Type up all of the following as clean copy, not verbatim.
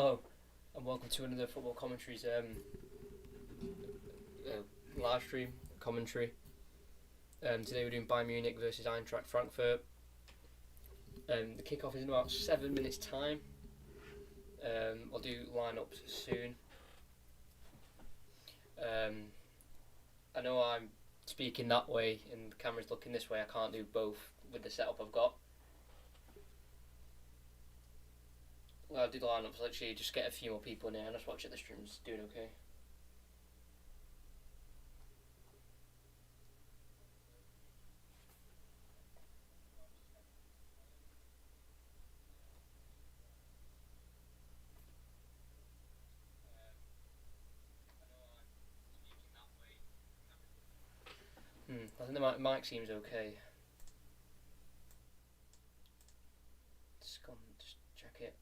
Hello, and welcome to another Football Commentaries live stream commentary. Today we're doing Bayern Munich versus Eintracht Frankfurt. The kickoff is in about 7 minutes' time. I'll do lineups soon. I know I'm speaking that way and the camera's looking this way. I can't do both with the setup I've got. Well, I'll do the lineups, literally just get a few more people in here and just watch it. The stream's doing okay. I think the mic seems okay. Just check it.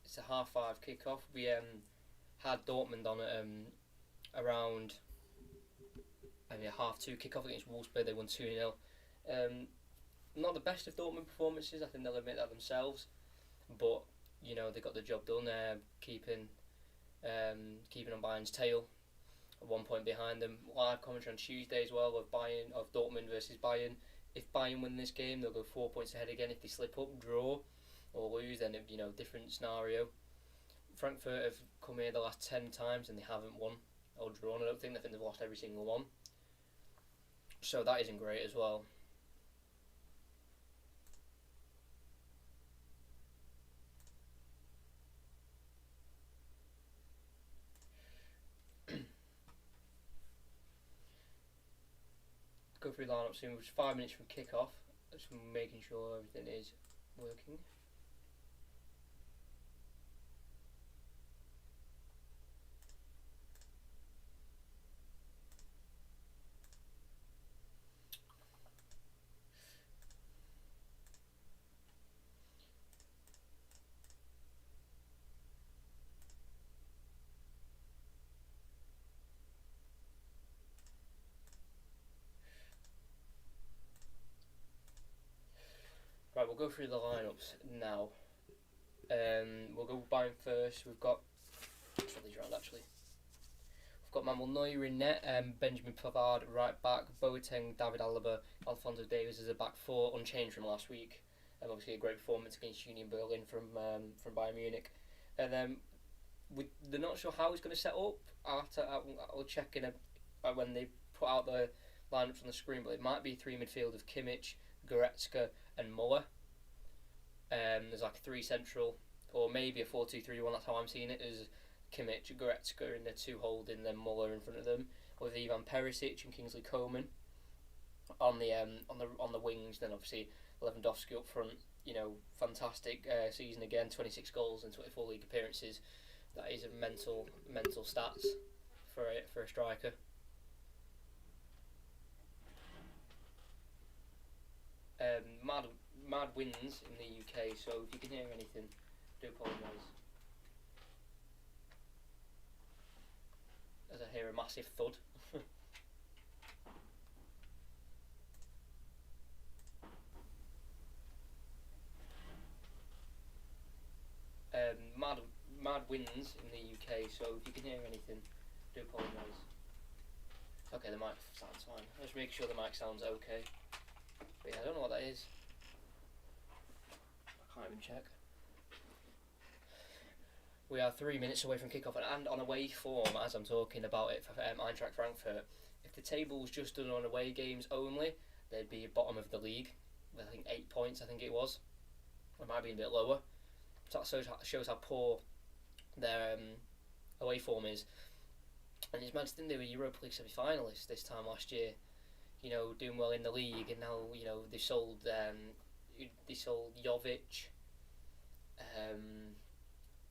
It's a 5:30 kickoff. We had Dortmund on at around 2:30 kickoff against Wolfsburg. They won 2-0. Not the best of Dortmund performances. I think they'll admit that themselves. But they got the job done. Keeping on Bayern's tail, at 1 point behind them. Live commentary on Tuesday as well of Dortmund versus Bayern. If Bayern win this game, they'll go 4 points ahead again. If they slip up, draw, or lose, then different scenario. Frankfurt have come here the last 10 times and they haven't won or drawn. I think they've lost every single one. So that isn't great as well. Go through the lineup soon. Which is 5 minutes from kickoff. Just making sure everything is working. Right, we'll go through the lineups now. We'll go Bayern first. We've got these around actually. We've got Manuel Neuer in net, Benjamin Pavard right back, Boateng, David Alaba, Alphonso Davies as a back four, unchanged from last week. Obviously a great performance against Union Berlin from Bayern Munich. And then they're not sure how he's going to set up. I'll check when they put out the lineups on the screen, but it might be 3 midfield of Kimmich, Goretzka and Muller. There's like 3 central, or maybe a 4-2-3-1. That's how I'm seeing it. There's Kimmich, Goretzka in the 2 holding, then Muller in front of them, with Ivan Perisic and Kingsley Coman on the wings. Then obviously Lewandowski up front. Fantastic season again. 26 goals and 24 league appearances. That is a mental stats for a striker. Mad wins in the UK, so if you can hear anything, do apologise. As I hear a massive thud. Mad wins in the UK, so if you can hear anything, do apologise. Okay, the mic sounds fine. Just make sure the mic sounds okay. But yeah, I don't know what that is. I can't even check. We are 3 minutes away from kickoff and on away form as I'm talking about it for Eintracht Frankfurt. If the table was just done on away games only, they'd be bottom of the league with I think 8 points. I think it was. It might be a bit lower. So that shows how poor their away form is. And it's mad to think they were Europa League semi-finalists this time last year. Doing well in the league, and now they sold Jovic.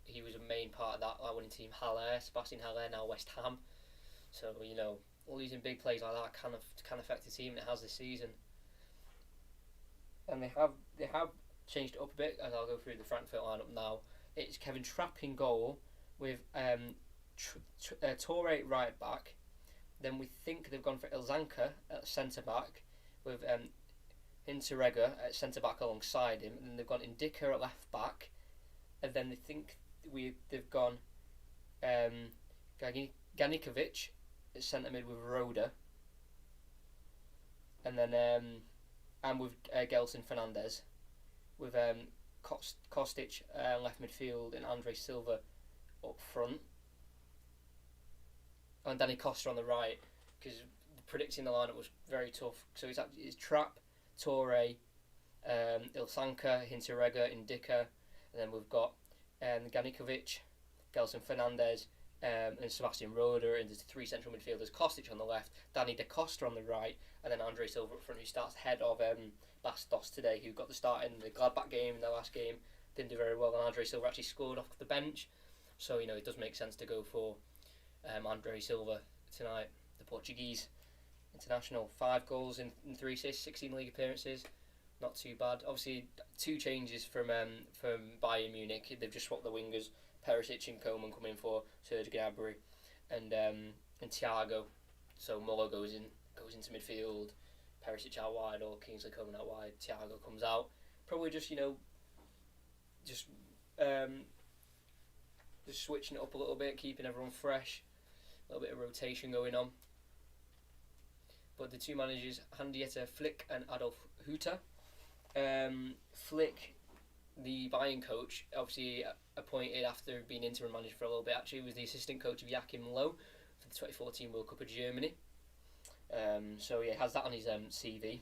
He was a main part of that winning team. Sebastian Haller, now West Ham. So losing big plays like that can affect the team, and it has this season. And they have changed it up a bit, and I'll go through the Frankfurt lineup now. It's Kevin Trapp in goal with Torre right back. Then we think they've gone for Ilzanka at centre back with Hinteregger at centre back alongside him, and then they've gone Indika at left back, and then they think they've gone Ganikovic at centre mid with Roda, and then and with Gelson Fernandez, with Kostic left midfield and Andre Silva up front, and Danny Costa on the right, because predicting the lineup was very tough. So it's Trapp, Torre, Ilsanka, Hinteregger, Indika, and then we've got Ganikovic, Gelson Fernandez, and Sebastian Roda into three central midfielders, Kostic on the left, Danny Da Costa on the right, and then Andre Silva up front, who starts ahead of Bastos today, who got the start in the Gladbach game in the last game, didn't do very well, and Andre Silva actually scored off the bench, so it does make sense to go for Andre Silva tonight, the Portuguese international. 5 goals in 3 assists, 16 league appearances, not too bad. Obviously, 2 changes from Bayern Munich. They've just swapped the wingers. Perisic and Coman come in for Serge Gnabry and Thiago. So Muller goes into midfield, Perisic out wide, or Kingsley Coman out wide. Thiago comes out. Probably just switching it up a little bit, keeping everyone fresh. A little bit of rotation going on. But the 2 managers, Handieta Flick and Adolf Hutter. Flick, the Bayern coach, obviously appointed after being interim manager for a little bit, actually was the assistant coach of Joachim Löw for the 2014 World Cup of Germany. So he has that on his CV.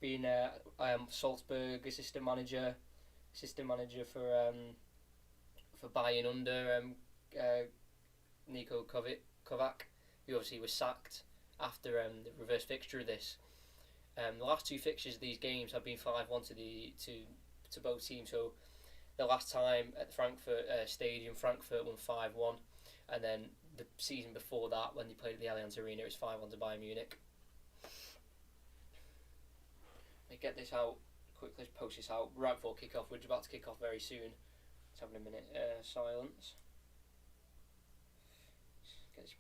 Being Salzburg assistant manager for Bayern under Niko Kovac, who obviously was sacked after the reverse fixture of this. The last 2 fixtures of these games have been 5-1 to both teams. So the last time at the Frankfurt Stadium, Frankfurt won 5-1, and then the season before that, when they played at the Allianz Arena, it was 5-1 to Bayern Munich. Let me get this out quickly, post this out right before kick-off. We're about to kick off very soon. Let's have a minute silence. Get this,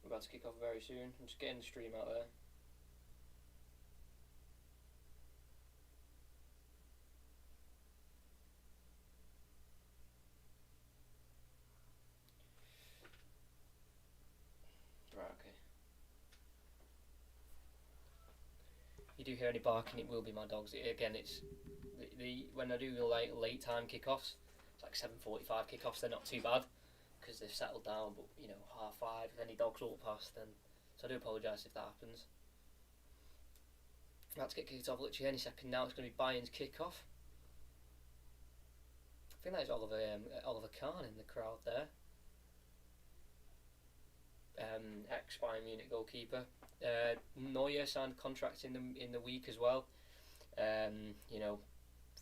we're about to kick off very soon. I'm just getting the stream out there. Right, okay. If you do hear any barking, it will be my dogs. It's the when I do late time kickoffs, it's like 7:45 kickoffs. They're not too bad because they've settled down. But 5:30, if any dogs walk past, then so I do apologise if that happens. About to get kicked off literally any second now. It's going to be Bayern's kick-off. I think that is Oliver Kahn in the crowd there. Ex-Bayern Munich goalkeeper. Neuer signed contracts in the week as well.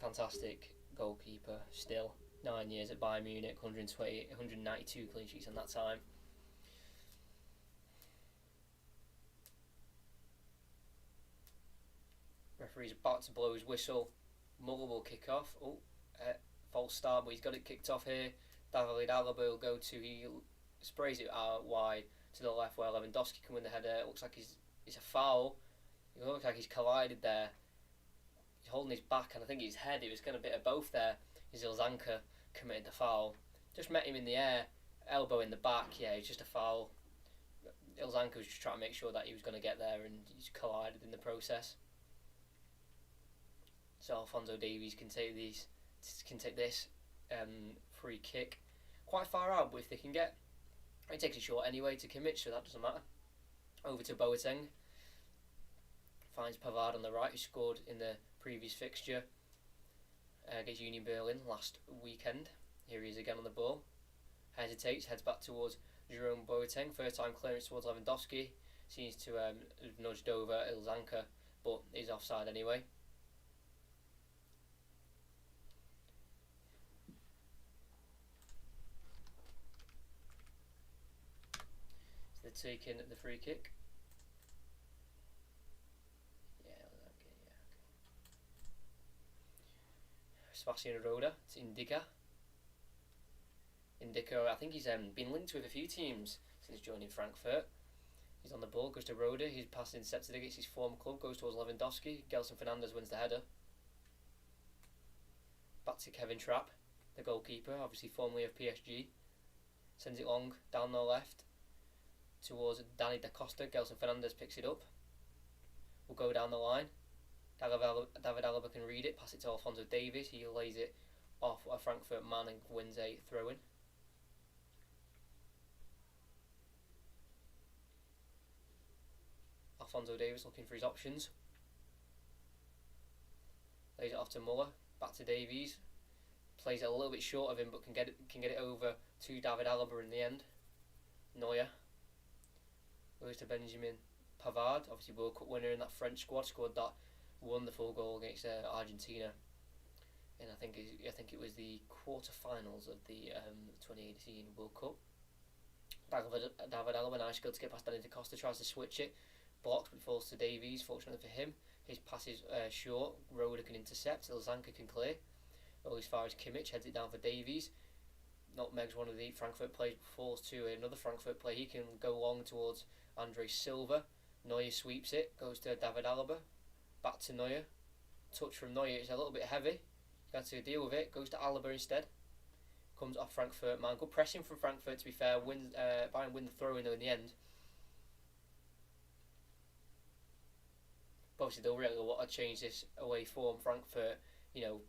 Fantastic goalkeeper still. 9 years at Bayern Munich, 192 clean sheets in that time. Referee's about to blow his whistle. Muller will kick off. False start, but he's got it kicked off here. David Alaba will go to, he sprays it out wide to the left where Lewandowski can win the header. It looks like it's a foul. It looks like he's collided there. He's holding his back, and I think his head, it was going to bit of both there. His Ilzanka committed the foul. Just met him in the air, elbow in the back. Yeah, it's just a foul. Ilzanka was just trying to make sure that he was going to get there, and he's collided in the process. So Alphonso Davies can take this free kick quite far out, but if they can get, it takes a shot anyway to commit, so that doesn't matter. Over to Boateng. Finds Pavard on the right, who scored in the previous fixture. against Union Berlin last weekend. Here he is again on the ball. Hesitates, heads back towards Jerome Boateng. First time clearance towards Lewandowski. Seems to have nudged over Ilzanka, but he's offside anyway. So they're taking the free kick. Sebastian Roda to Indica. I think he's been linked with a few teams since joining Frankfurt. He's on the ball, goes to Roda, he's passed intercepted against his former club, goes towards Lewandowski. Gelson Fernandes wins the header. Back to Kevin Trapp, the goalkeeper, obviously formerly of PSG. Sends it long, down the left, towards Danny Da Costa. Gelson Fernandes picks it up. We'll go down the line. David Alaba can read it, pass it to Alphonso Davies. He lays it off a Frankfurt man and wins a throw-in. Alphonso Davies looking for his options. Lays it off to Muller, back to Davies. Plays it a little bit short of him, but can get it over to David Alaba in the end. Neuer goes to Benjamin Pavard, obviously World Cup winner in that French squad, scored that wonderful goal against Argentina, and I think it was the quarter-finals of the 2018 World Cup. David Alaba, nice goal to get past Danny Da Costa, tries to switch it, blocked but falls to Davies. Fortunately for him, his pass is short. Roda can intercept, Ilzanka can clear. As far as Kimmich, heads it down for Davies. Nutmegs one of the Frankfurt players, falls to another Frankfurt player. He can go long towards Andre Silva. Neuer sweeps it, goes to David Alaba. Back to Neuer. Touch from Neuer, it's a little bit heavy. He had to deal with it, goes to Alaba instead. Comes off Frankfurt man. Good pressing from Frankfurt, to be fair. Bayern win the throw-in though in the end. But obviously they'll really want to change this away form. Frankfurt,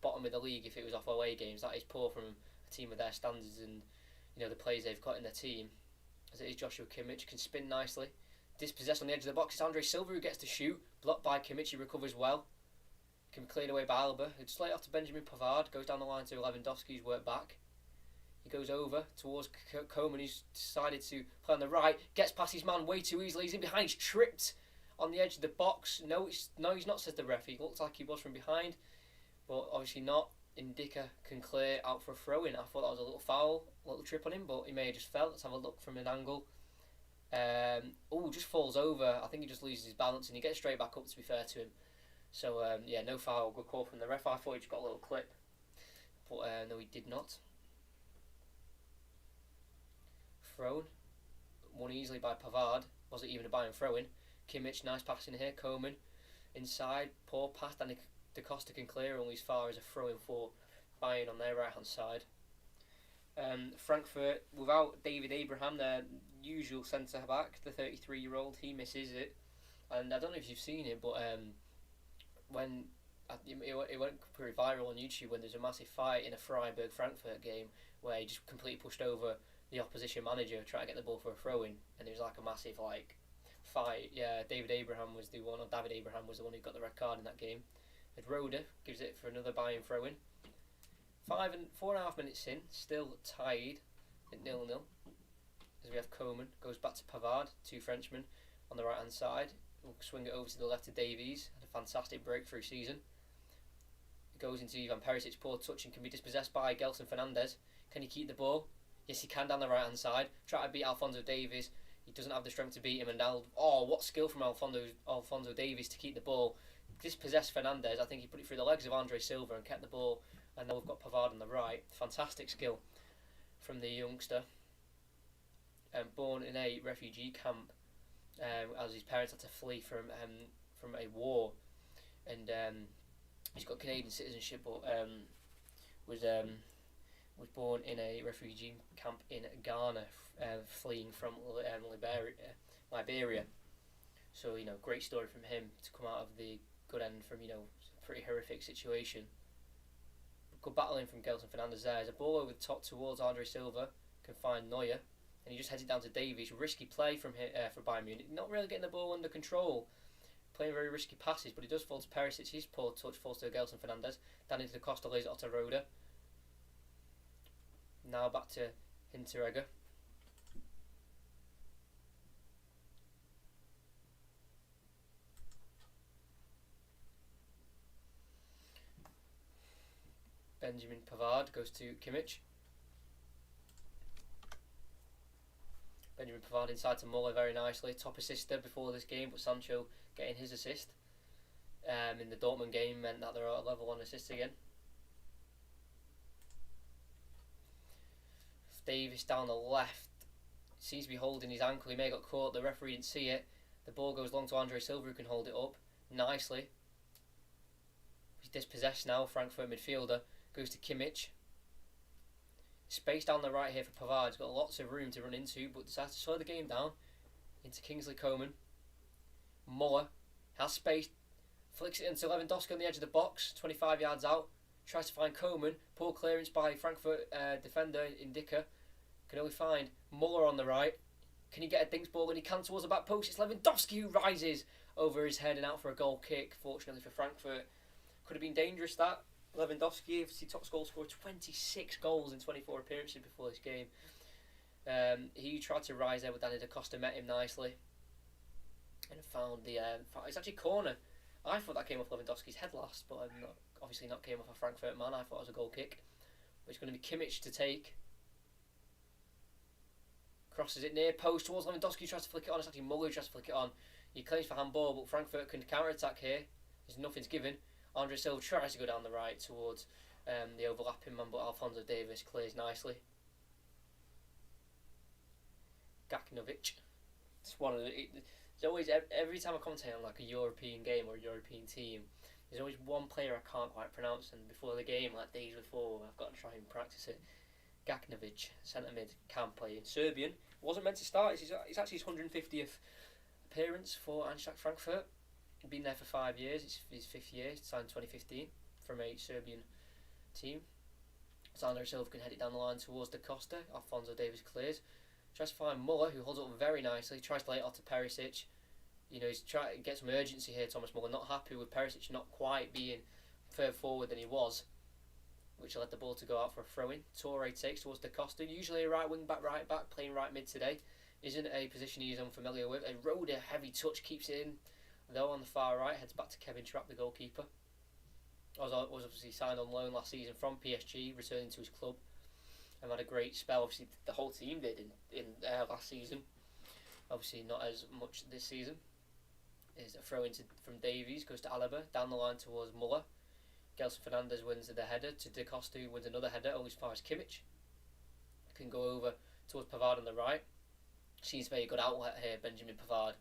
bottom of the league if it was off away games. That is poor from a team of their standards and the players they've got in their team. As it is Joshua Kimmich, can spin nicely. Dispossessed on the edge of the box. It's Andre Silva who gets to shoot. Blocked by Kimmich, he recovers well. Can be cleared away by Alaba. It's straight off to Benjamin Pavard. Goes down the line to Lewandowski's work back. He goes over towards Coman, who's decided to play on the right. Gets past his man way too easily. He's in behind. He's tripped on the edge of the box. No, he's not, says the ref. He looks like he was from behind, but obviously not. Indica can clear out for a throw-in. I thought that was a little foul, a little trip on him, but he may have just fell. Let's have a look from an angle. Just falls over. I think he just loses his balance and he gets straight back up, to be fair to him. So no foul, good call from the ref. I thought he just got a little clip, but no, he did not. Thrown, won easily by Pavard. Wasn't even a Bayern throw-in. Kimmich, nice pass in here. Coman inside, poor pass. Danny Da Costa can clear only as far as a throw-in for Bayern on their right-hand side. Frankfurt, without David Abraham, their usual centre-back, the 33-year-old, he misses it. And I don't know if you've seen it, but when it went pretty viral on YouTube when there's a massive fight in a Freiburg-Frankfurt game where he just completely pushed over the opposition manager trying to get the ball for a throw-in, and it was like a massive fight. Yeah, David Abraham was the one who got the red card in that game. And Roda gives it for another Bayern throw-in. 4.5 minutes in, still tied at 0-0. As we have Coman, goes back to Pavard, two Frenchmen on the right hand side. We'll swing it over to the left to Davies. Had a fantastic breakthrough season. It goes into Ivan Perisic's poor touch and can be dispossessed by Gelson Fernandes. Can he keep the ball? Yes, he can down the right hand side. Try to beat Alphonso Davies. He doesn't have the strength to beat him. And what skill from Alphonso Davies to keep the ball. Dispossessed Fernandes. I think he put it through the legs of Andre Silva and kept the ball. And now we've got Pavard on the right. Fantastic skill from the youngster. Born in a refugee camp, as his parents had to flee from a war, and he's got Canadian citizenship, but was born in a refugee camp in Ghana, fleeing from Liberia. So great story from him to come out of the good end from pretty horrific situation. Good battling from Gelson Fernandes there. There's a ball over the top towards Andre Silva, can find Neuer, and he just heads it down to Davies. Risky play from for Bayern Munich, not really getting the ball under control. playing very risky passes, but he does fall to Perisic. His poor touch falls to Gelson Fernandes. Down into the Costa, lays it onto Roda. Now back to Hinteregger. Benjamin Pavard goes to Kimmich. Benjamin Pavard inside to Muller very nicely. Top assister before this game, but Sancho getting his assist in the Dortmund game meant that they're at level on assists again. Davis down the left. Seems to be holding his ankle. He may have got caught. The referee didn't see it. The ball goes long to Andre Silva, who can hold it up nicely. He's dispossessed now. Frankfurt midfielder goes to Kimmich. Space down the right here for Pavard. He's got lots of room to run into, but decides to slow the game down into Kingsley Coman. Muller has space. Flicks it into Lewandowski on the edge of the box. 25 yards out. Tries to find Coman. Poor clearance by Frankfurt defender Indika. Can only find Muller on the right. Can he get a dinks ball? And he can towards the back post. It's Lewandowski who rises over his head and out for a goal kick. Fortunately for Frankfurt. Could have been dangerous, that. Lewandowski, obviously top goal scorer, 26 goals in 24 appearances before this game. He tried to rise there, but Danny Da Costa met him nicely. And found the... it's actually corner. I thought that came off Lewandowski's head last, but obviously not came off a Frankfurt man. I thought it was a goal kick. But it's going to be Kimmich to take. Crosses it near post towards Lewandowski, tries to flick it on. It's actually Muller who tries to flick it on. He claims for handball, but Frankfurt can counter-attack here. There's nothing's given. Andre Silva tries to go down the right towards the overlapping man, but Alphonso Davies clears nicely. Gakinovic. It's one of the... There's always, every time I commentate on like a European game or a European team, there's always one player I can't quite pronounce, and before the game, like days before, I've got to try and practice it. Gakinovic, centre mid, can play in Serbian. Wasn't meant to start. It's actually his 150th appearance for Eintracht Frankfurt. He's been there for 5 years. It's his 5th year. He signed 2015 from a Serbian team. Andre Silva can head it down the line towards Da Costa. Alphonso Davies clears. Tries to find Muller, who holds up very nicely. Tries to lay it off to Perisic. You know, he's trying to get some urgency here, Thomas Muller. Not happy with Perisic not quite being further forward than he was, which led the ball to go out for a throw-in. Toure takes towards Da Costa. Usually a right wing-back, right-back, playing right mid today. Isn't a position he's unfamiliar with. A Roda heavy touch keeps it in, though on the far right. Heads back to Kevin Trapp, the goalkeeper. Was obviously signed on loan last season from PSG, returning to his club. And had a great spell. Obviously, the whole team did in last season. Obviously, not as much this season. Is a throw into from Davies, goes to Alaba, down the line towards Muller. Gelson Fernandes wins the header to Da Costa, who wins another header, only as far as Kimmich. Can go over towards Pavard on the right. Seems very good outlet here, Benjamin Pavard,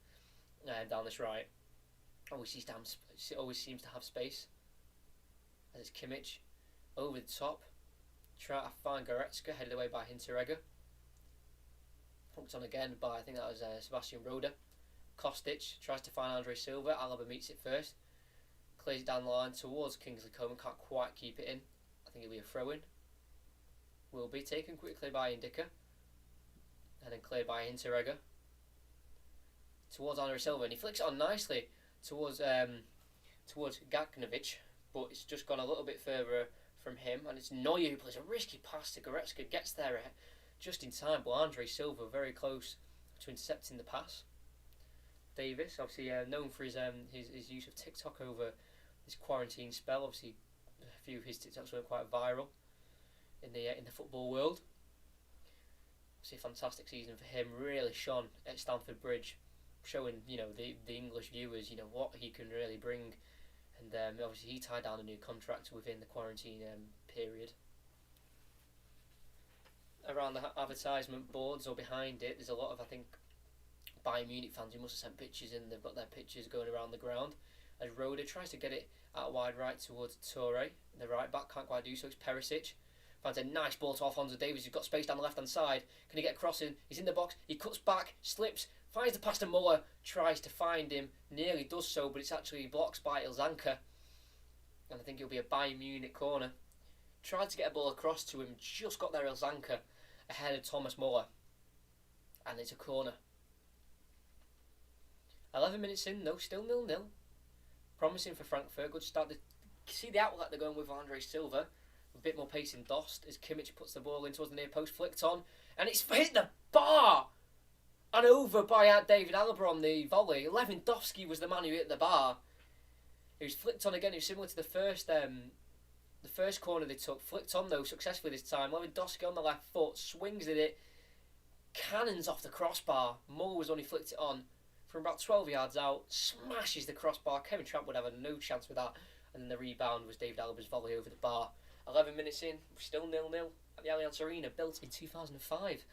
down this right. Always seems to have space. As it's Kimmich over the top. Try to find Goretzka, headed away by Hinteregger. Hooked on again by, I think that was Sebastian Roda. Kostic tries to find Andre Silva. Alaba meets it first. Clears it down the line towards Kingsley Coman. Can't quite keep it in. I think it'll be a throw-in. Will be taken quickly by Indika. And then cleared by Hinteregger. Towards Andre Silva. And he flicks it on nicely towards Gakinovic. But it's just gone a little bit further from him. And it's Neuer who plays a risky pass to Goretzka. Gets there just in time. But Andre Silva very close to intercepting the pass. Davis, obviously known for his use of TikTok over his quarantine spell. Obviously, a few of his TikToks went quite viral in the football world. Obviously, a fantastic season for him. Really shone at Stamford Bridge, showing the English viewers what he can really bring. And obviously, he tied down a new contract within the quarantine period. Around the advertisement boards or behind it, there's a lot of Bayern Munich fans who must have sent pictures in. They've got their pictures going around the ground. As Roda tries to get it out wide right towards Toure, the right back can't quite do so. It's Perisic. Finds a nice ball to Alphonso Davies, who's got space down the left hand side. Can he get a cross in? He's in the box. He cuts back, slips, finds the pass to Muller, tries to find him, nearly does so, but it's actually blocked by Ilzanka. And I think it'll be a Bayern Munich corner. Tried to get a ball across to him, just got there Ilzanka ahead of Thomas Muller. And it's a corner. 11 minutes in though, still 0-0. Promising for Frankfurt. Good start. See the outlet they're going with Andre Silva. A bit more pace in Dost as Kimmich puts the ball in towards the near post, flicked on, and it's hit the bar and over by David Alaba on the volley. Lewandowski was the man who hit the bar. It was flicked on again. It was similar to the first corner they took. Flicked on though successfully this time. Lewandowski on the left foot swings at it, cannons off the crossbar. Muller was only flicked it on from about 12 yards out, smashes the crossbar. Kevin Trapp would have had no chance with that. And then the rebound was David Alaba's volley over the bar. 11 minutes in, still 0-0 at the Allianz Arena, built in 2005.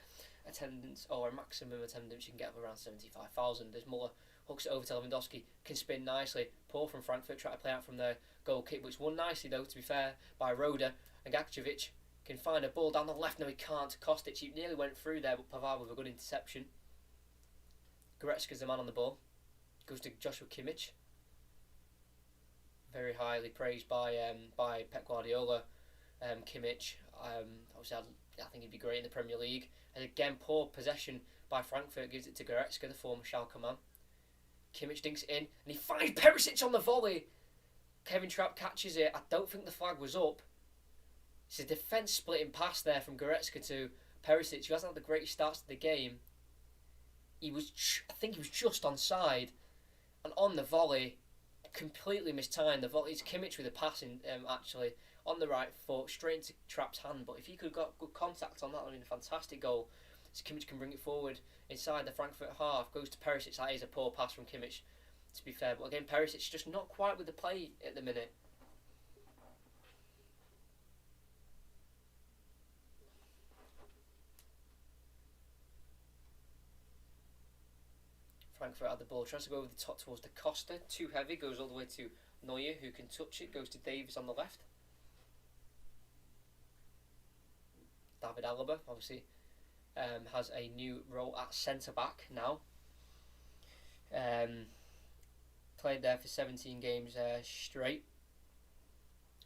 Attendance, or a maximum attendance, you can get of around 75,000. As Muller hooks it over to Lewandowski, can spin nicely. Poor from Frankfurt, try to play out from their goal kick, which won nicely though, to be fair, by Roda. And Gakčević can find a ball down the left. No, he can't. Kostic, he nearly went through there, but Pavard with a good interception. Goretzka's the man on the ball. Goes to Joshua Kimmich. Very highly praised by Pep Guardiola. Kimmich, obviously I think he'd be great in the Premier League. And again, poor possession by Frankfurt, gives it to Goretzka, the former Schalke man. Kimmich dinks it in, and he finds Perisic on the volley. Kevin Trapp catches it. I don't think the flag was up. It's a defence splitting pass there from Goretzka to Perisic, who hasn't had the greatest starts to the game. I think he was just onside, and on the volley, completely mistimed. The volley, it's Kimmich with a passing actually on the right foot, straight into Trapp's hand. But if he could have got good contact on that, that would have been a fantastic goal. So Kimmich can bring it forward inside the Frankfurt half, goes to Perisic. That is a poor pass from Kimmich, to be fair. But again, Perisic just not quite with the play at the minute. Frankfurt had the ball, tries to go over the top towards the Costa, too heavy, goes all the way to Neuer, who can touch it, goes to Davies on the left. David Alaba, obviously, has a new role at centre-back now. Played there for 17 games straight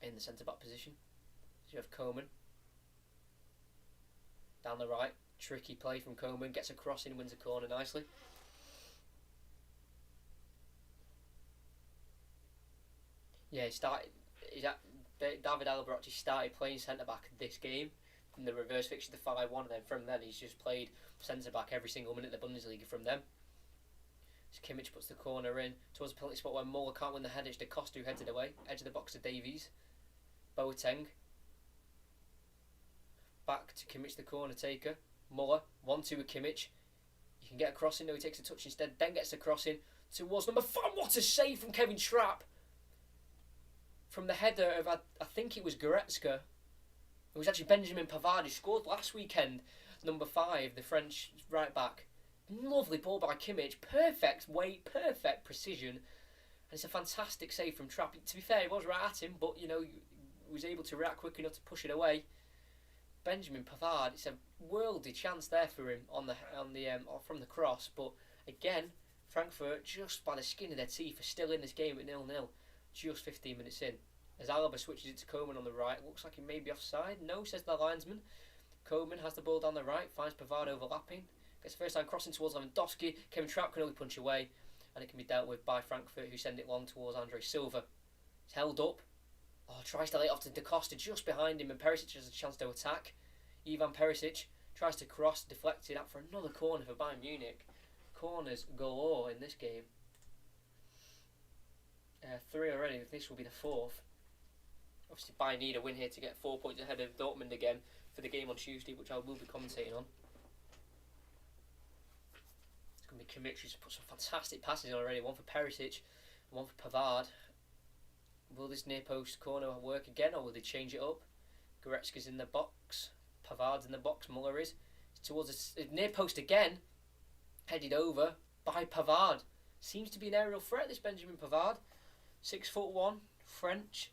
in the centre-back position. So you have Coman down the right, tricky play from Coman, gets a cross in, wins a corner nicely. Yeah, David Alaba actually started playing centre-back this game in the reverse fixture, the 5-1, and then from then he's just played centre-back every single minute of the Bundesliga from them. So Kimmich puts the corner in towards the penalty spot where Muller can't win the header. It's De Costa who heads it away. Edge of the box to Davies. Boateng. Back to Kimmich, the corner taker. Muller, 1-2 with Kimmich. You can get a crossing, no, he takes a touch instead, then gets the crossing towards number 5. What a save from Kevin Trapp! From the header of, I think it was Goretzka. It was actually Benjamin Pavard who scored last weekend. Number 5, the French right back. Lovely ball by Kimmich. Perfect weight, perfect precision. And it's a fantastic save from Trapp. To be fair, he was right at him, but, you know, he was able to react quick enough to push it away. Benjamin Pavard, it's a worldy chance there for him from the cross. But again, Frankfurt, just by the skin of their teeth, are still in this game at 0-0. Just 15 minutes in. As Alaba switches it to Coman on the right, looks like he may be offside. No, says the linesman. Coman has the ball down the right, finds Pavard overlapping. Gets the first time crossing towards Lewandowski. Kevin Trapp can only punch away, and it can be dealt with by Frankfurt, who send it long towards Andre Silva. It's held up. Oh, tries to lay it off to De Costa just behind him, and Perisic has a chance to attack. Ivan Perisic tries to cross, deflected out for another corner for Bayern Munich. Corners galore in this game. 3 already. This will be the 4th. Obviously, Bayern need a win here to get 4 points ahead of Dortmund again for the game on Tuesday, which I will be commentating on. It's going to be Kimmich who's put some fantastic passes in already. One for Perisic, one for Pavard. Will this near post corner work again, or will they change it up? Goretzka's in the box. Pavard's in the box. Muller is. It's towards the near post again. Headed over by Pavard. Seems to be an aerial threat, this Benjamin Pavard. 6'1", French.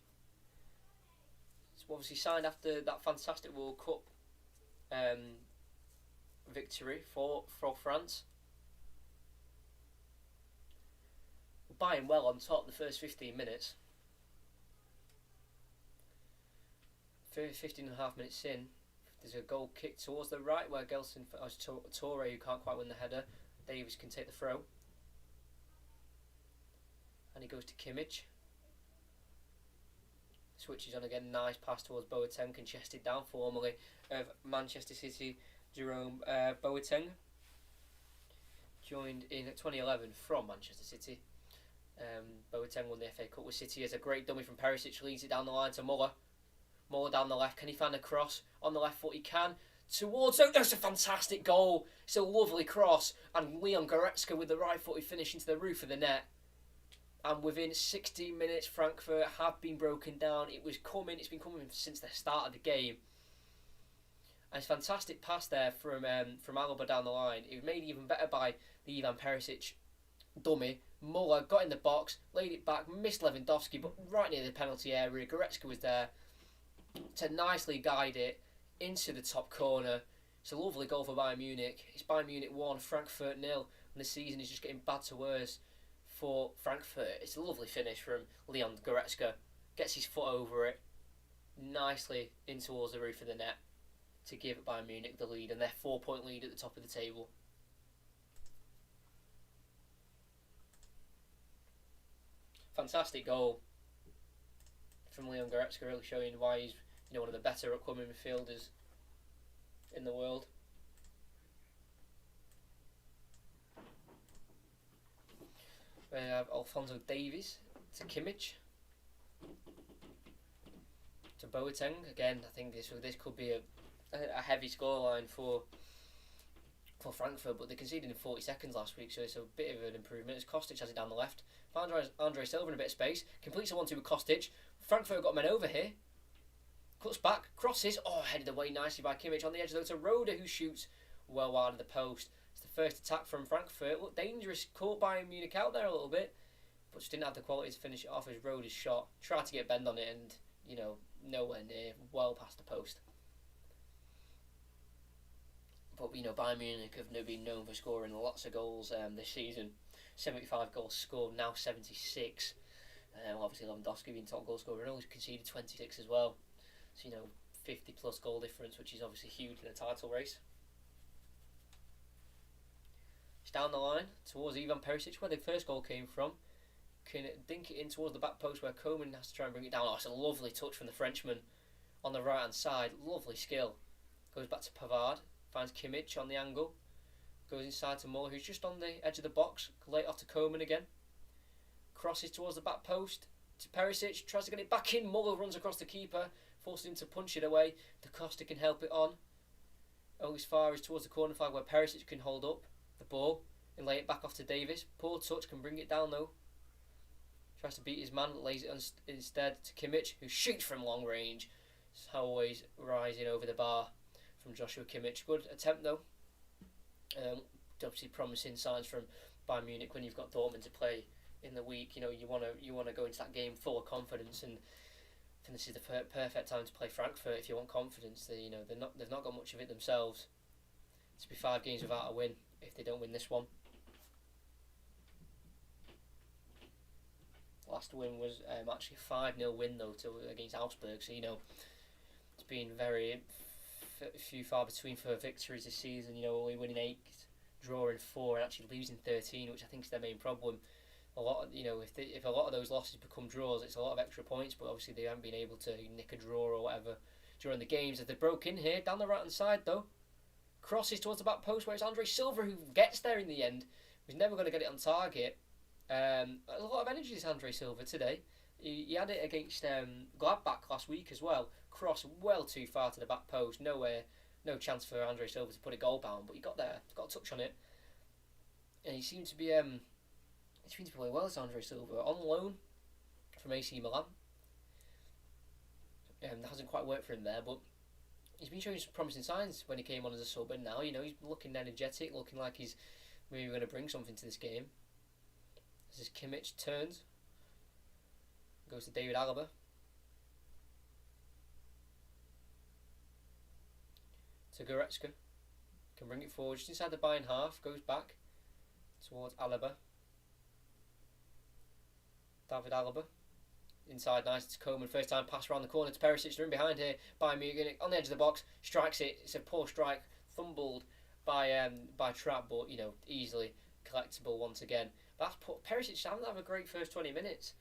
It's obviously signed after that fantastic World Cup victory for France. Bayern well on top the first 15 minutes. 15 and a half minutes in, there's a goal kick towards the right where Gelson, Torre, who can't quite win the header. Davies can take the throw. And he goes to Kimmich. switches on again. Nice pass towards Boateng, chested down, formerly of Manchester City, Jerome Boateng. Joined in 2011 from Manchester City. Boateng won the FA Cup with City as a great dummy from Perisic, leads it down the line to Muller. Muller down the left, can he find a cross? On the left foot he can. Towards, oh, that's a fantastic goal. It's a lovely cross. And Leon Goretzka with the right foot, he finished into the roof of the net. And within 16 minutes, Frankfurt have been broken down. It's been coming since the start of the game. And it's a fantastic pass there from Alaba down the line. It was made even better by the Ivan Perisic dummy. Muller got in the box, laid it back, missed Lewandowski, but right near the penalty area. Goretzka was there to nicely guide it into the top corner. It's a lovely goal for Bayern Munich. It's Bayern Munich 1, Frankfurt 0, and the season is just getting bad to worse for Frankfurt. It's a lovely finish from Leon Goretzka. Gets his foot over it nicely in towards the roof of the net to give Bayern Munich the lead, and their 4-point lead at the top of the table. Fantastic goal from Leon Goretzka, really showing why he's one of the better upcoming midfielders in the world. We have Alphonso Davies to Kimmich to Boateng. Again, I think this could be a heavy scoreline for Frankfurt, but they conceded in 40 seconds last week, so it's a bit of an improvement. As Kostic has it down the left, Andre Silva in a bit of space, completes a 1-2 with Kostic. Frankfurt got men over here. Cuts back, crosses, headed away nicely by Kimmich on the edge though to Roda, who shoots well wide of the post. It's the first attack from Frankfurt. Looked dangerous, caught Bayern Munich out there a little bit, but just didn't have the quality to finish it off as Roda's shot. Tried to get bend on it and, nowhere near, well past the post. But, Bayern Munich have been known for scoring lots of goals this season. 75 goals scored, now 76. Obviously Lewandowski being top goal scorer and only conceded 26 as well. So, 50 plus goal difference, which is obviously huge in a title race. It's down the line towards Ivan Perisic, where the first goal came from. Can dink it in towards the back post where Koeman has to try and bring it down. It's a lovely touch from the Frenchman on the right hand side. Lovely skill. Goes back to Pavard. Finds Kimmich on the angle. Goes inside to Muller, who's just on the edge of the box. Late off to Koeman again. Crosses towards the back post to Perisic. Tries to get it back in. Muller runs across the keeper. Forces him to punch it away. Da Costa can help it on. Only as far as towards the corner flag where Perisic can hold up the ball and lay it back off to Davis. Poor touch, can bring it down though. Tries to beat his man, lays it instead to Kimmich, who shoots from long range. It's always rising over the bar from Joshua Kimmich. Good attempt though. Obviously promising signs from Bayern Munich when you've got Dortmund to play in the week. You want to go into that game full of confidence, and I think this is the perfect time to play Frankfurt if you want confidence. They've not got much of it themselves. To be 5 games without a win if they don't win this one. Last win was actually a 5-0 win though against Augsburg. So it's been very few far between for victories this season. Only winning 8, drawing 4, and actually losing 13, which I think is their main problem. A lot of, if a lot of those losses become draws, it's a lot of extra points, but obviously they haven't been able to nick a draw or whatever during the games. As they broke in here down the right hand side though, crosses towards the back post where it's Andre Silva who gets there in the end. Was never going to get it on target. A lot of energy this Andre Silva today. He had it against Gladbach last week as well. Cross well too far to the back post. No chance for Andre Silva to put it goal bound, but he got there, got a touch on it, and he seemed to be playing well as Andre Silva on loan from AC Milan. That hasn't quite worked for him there, but he's been showing some promising signs when he came on as a sub, and now he's looking energetic, looking like he's maybe going to bring something to this game. This is Kimmich turns, goes to David Alaba. To Goretzka, can bring it forward just inside the Bayern half, goes back towards Alaba. David Alaba, inside nice to Koeman, first time pass around the corner to Perisic, they're in behind here, Bayern Munich on the edge of the box, strikes it, it's a poor strike, fumbled by Trapp, but easily collectible once again. That's put Perisic having a great first 20 minutes.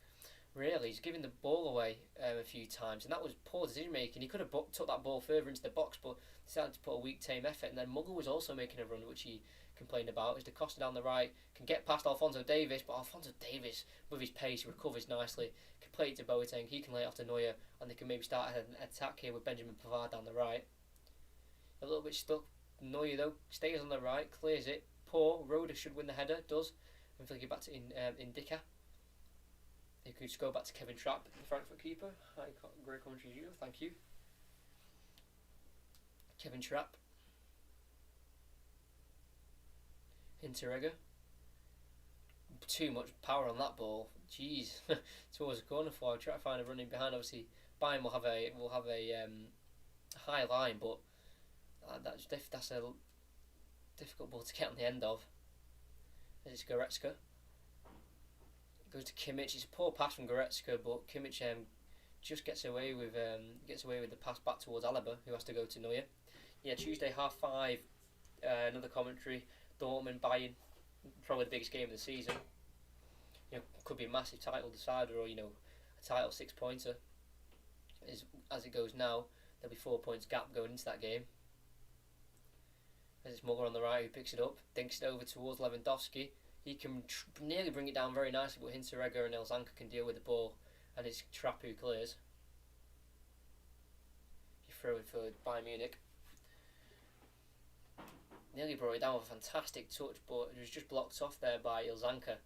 Really, he's given the ball away a few times, and that was poor decision making. He could have took that ball further into the box, but decided to put a weak team effort. And then Muggle was also making a run, which he complained about. Is Da Costa down the right, can get past Alphonso Davies, but Alphonso Davies, with his pace, he recovers nicely, can play it to Boateng, he can lay it off to Neuer, and they can maybe start an attack here with Benjamin Pavard down the right. A little bit stuck. Neuer, though, stays on the right, clears it. Poor. Roda should win the header, does. And flick it back to Indica. You could just go back to Kevin Trapp, the Frankfurt keeper. Hi, great commentary, you. Thank you. Kevin Trapp. Hinteregger. Too much power on that ball. Jeez, towards the corner flag. Try to find a running behind. Obviously, Bayern will have a high line, but that's a difficult ball to get on the end of. It's Goretzka. Goes to Kimmich. It's a poor pass from Goretzka, but Kimmich just gets away with the pass back towards Alaba, who has to go to Neuer. Yeah, Tuesday 5:30. Another commentary. Dortmund, Bayern, probably the biggest game of the season. Could be a massive title decider, or a title 6-pointer. As it goes now, there'll be 4 points gap going into that game. As it's Muller on the right who picks it up, dinks it over towards Lewandowski. He can nearly bring it down very nicely, but Hinteregger and Elzanka can deal with the ball, and it's Trapp who clears. He throw it for Bayern Munich. Nearly brought it down with a fantastic touch, but it was just blocked off there by Elzanka.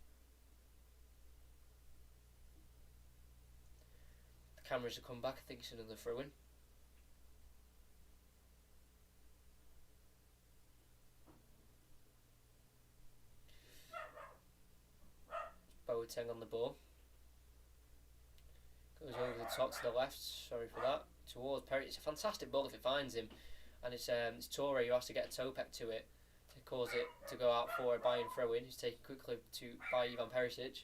The cameras have come back. I think it's another throw-in. Boateng on the ball. Goes over the top to the left. Sorry for that. Towards Perry. It's a fantastic ball if it finds him. And it's Torre who has to get a toe peck to it to cause it to go out for a Bayern throw-in. He's taken quickly by Ivan Perisic.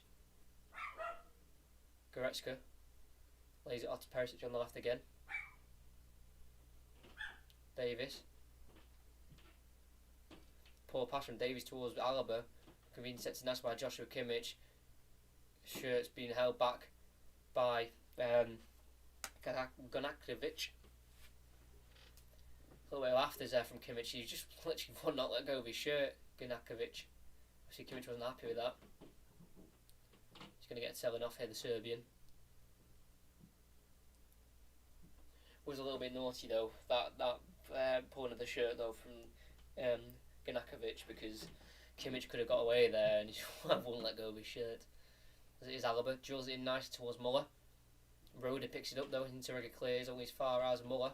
Goretzka lays it off to Perisic on the left again. Davies. Poor pass from Davies towards Alaba. Convenient set to Nas by Joshua Kimmich. Shirt's being held back by Gonakovic. A little bit of laughter there from Kimmich. He just literally would not let go of his shirt, Gonakovic. Obviously Kimmich wasn't happy with that. He's going to get selling off here, the Serbian. Was a little bit naughty though, that pulling of the shirt though from Gonakovic, because Kimmich could have got away there and he wouldn't let go of his shirt. As it is Alaba, drills it in nice towards Muller. Roda picks it up though, Hinteregger clears only as far as Muller.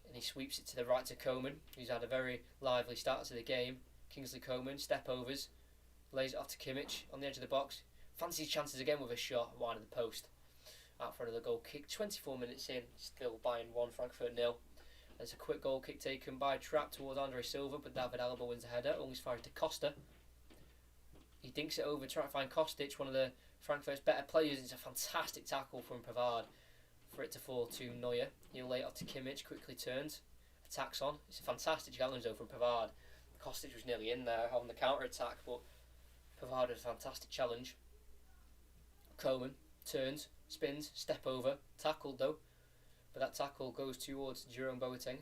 And he sweeps it to the right to Coman, who's had a very lively start to the game. Kingsley Coman, step overs, lays it off to Kimmich on the edge of the box. Fancies chances again with a shot wide of the post. Out for another goal kick. 24 minutes in, still Bayern 1, Frankfurt 0. There's a quick goal kick taken by Trapp towards Andre Silva, but David Alaba wins a header, only as far as Da Costa. He dinks it over, trying to find Kostic, one of the Frankfurt's better players. It's a fantastic tackle from Pavard for it to fall to Neuer. He'll lay it off to Kimmich, quickly turns, attacks on. It's a fantastic challenge though from Pavard. Kostic was nearly in there on the counter-attack, but Pavard had a fantastic challenge. Coman turns, spins, step over, tackled though, but that tackle goes towards Jerome Boateng.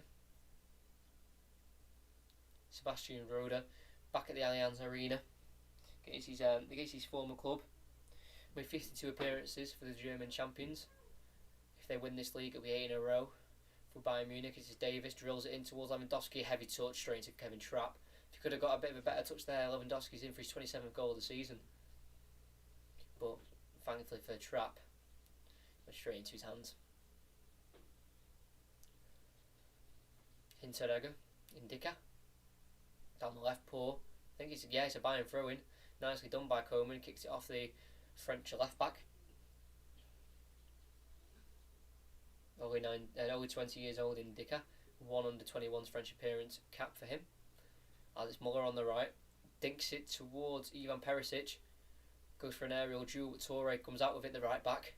Sebastian Roda back at the Allianz Arena against his former club. Made 52 appearances for the German champions. If they win this league, it'll be 8 in a row. For Bayern Munich, this is Davis, drills it in towards Lewandowski, heavy touch straight into Kevin Trapp. If he could have got a bit of a better touch there, Lewandowski's in for his 27th goal of the season. But thankfully for Trapp, went straight into his hands. Hinteregger, Indica, down the left, poor. I think it's a Bayern throw-in. Nicely done by Coman, kicks it off the French left back. Only 20 years old Indica, one under 21's French appearance cap for him. As it's Muller on the right, dinks it towards Ivan Perisic, goes for an aerial duel, but Torre comes out with it, the right back.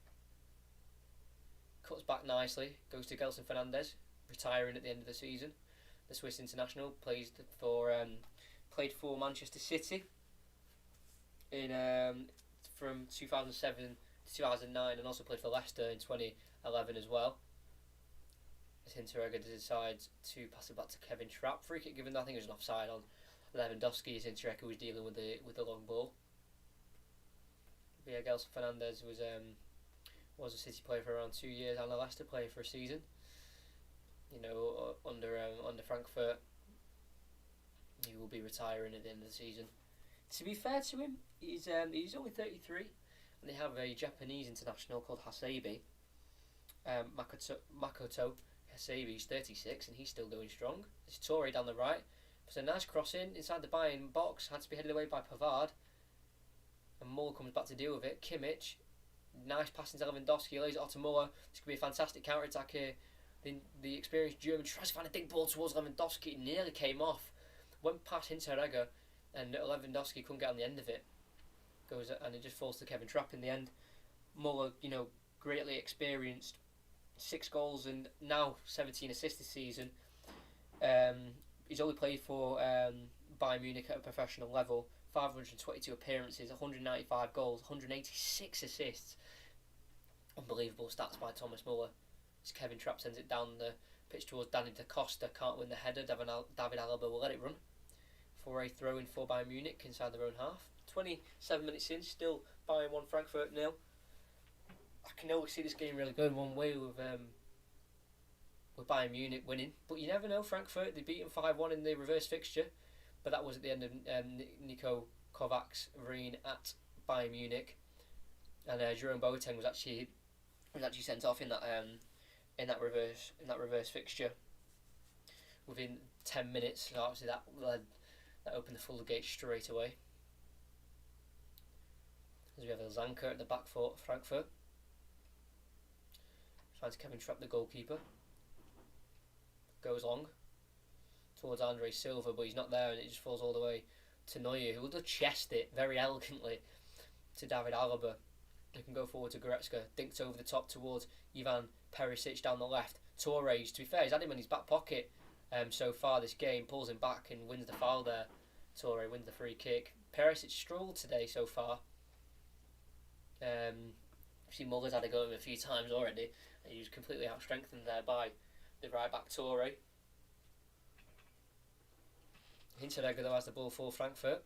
Cuts back nicely, goes to Gelson Fernandes, retiring at the end of the season. The Swiss international played for Manchester City in from 2007 to 2009 and also played for Leicester in 2011 as well. As Hinteregger decides to pass it back to Kevin Trapp. Free kick given, I think it was an offside on Lewandowski as Hinteregger was dealing with the long ball. But yeah, Gelson Fernandes was a City player for around 2 years and a Leicester player for a season. You know, under Frankfurt, he will be retiring at the end of the season. To be fair to him, he's only 33, and they have a Japanese international called Hasebe, Makoto Hasebe. He's 36, and he's still going strong. There's Torre down the right. It's a nice cross in inside the Bayern box. Had to be headed away by Pavard, and Muller comes back to deal with it. Kimmich, nice pass into Lewandowski. Lays it off to Muller. This could be a fantastic counter attack here. The experienced German tries to find a big ball towards Lewandowski. It nearly came off. Went past Hinteregger, and Lewandowski couldn't get on the end of it. And it just falls to Kevin Trapp in the end. Muller, greatly experienced, 6 goals and now 17 assists this season. He's only played for Bayern Munich at a professional level. 522 appearances, 195 goals, 186 assists. Unbelievable stats by Thomas Muller. As Kevin Trapp sends it down the pitch towards Danny Da Costa, can't win the header. David Alaba will let it run for a throw in for Bayern Munich inside their own half. 27 minutes in, still Bayern 1, Frankfurt 0. I can always see this game really going one way with Bayern Munich winning, but you never know. Frankfurt, they beat them 5-1 in the reverse fixture, but that was at the end of Niko Kovac's reign at Bayern Munich, and Jerome Boateng was actually sent off in that reverse fixture within 10 minutes. So obviously that opened the floodgates straight away. As we have a Zanker at the back for Frankfurt. Finds Kevin Trapp, the goalkeeper. Goes long towards Andre Silva, but he's not there, and it just falls all the way to Neuer, who will just chest it very elegantly to David Alaba. He can go forward to Goretzka, dinked over the top towards Ivan Perisic down the left. Torre, to be fair, he's had him in his back pocket so far this game, pulls him back and wins the foul there. Torre wins the free kick. Perisic struggled today so far. See, Muller's had a go at him a few times already, and he was completely outstrengthened there by the right back Torre. Hinteregger though has the ball for Frankfurt.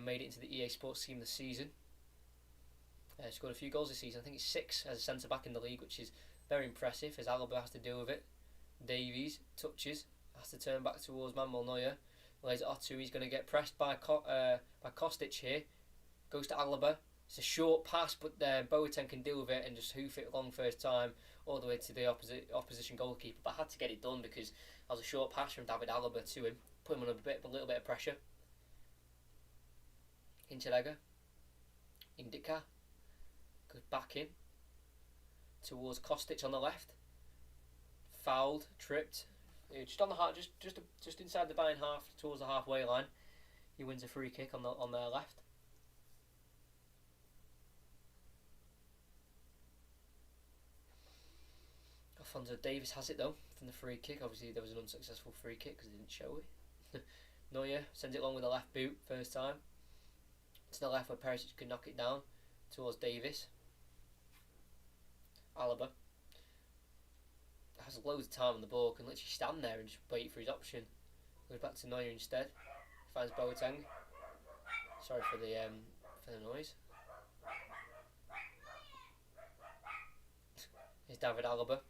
Made it into the EA Sports team this season. Scored a few goals this season. I think it's 6 as a centre back in the league, which is very impressive as Alaba has to deal with it. Davies touches, has to turn back towards Manuel Neuer. Lays it off to, he's going to get pressed by Kostic here. Goes to Alaba. It's a short pass, but Boateng can deal with it and just hoof it long first time all the way to the opposition goalkeeper. But had to get it done because that was a short pass from David Alaba to him, put him on a little bit of pressure. Hinteregger, Indica goes back in towards Kostic on the left. Fouled, tripped, just on the half, just inside the Bayern half towards the halfway line. He wins a free kick on their left. Alphonso Davies has it though from the free kick. Obviously there was an unsuccessful free kick because they didn't show it. Neuer sends it along with the left boot first time. To the left where Perisic can knock it down towards Davies. Alaba has loads of time on the ball, can literally stand there and just wait for his option. Goes back to Neuer instead. Finds Boateng. Sorry for the noise. Here's David Alaba.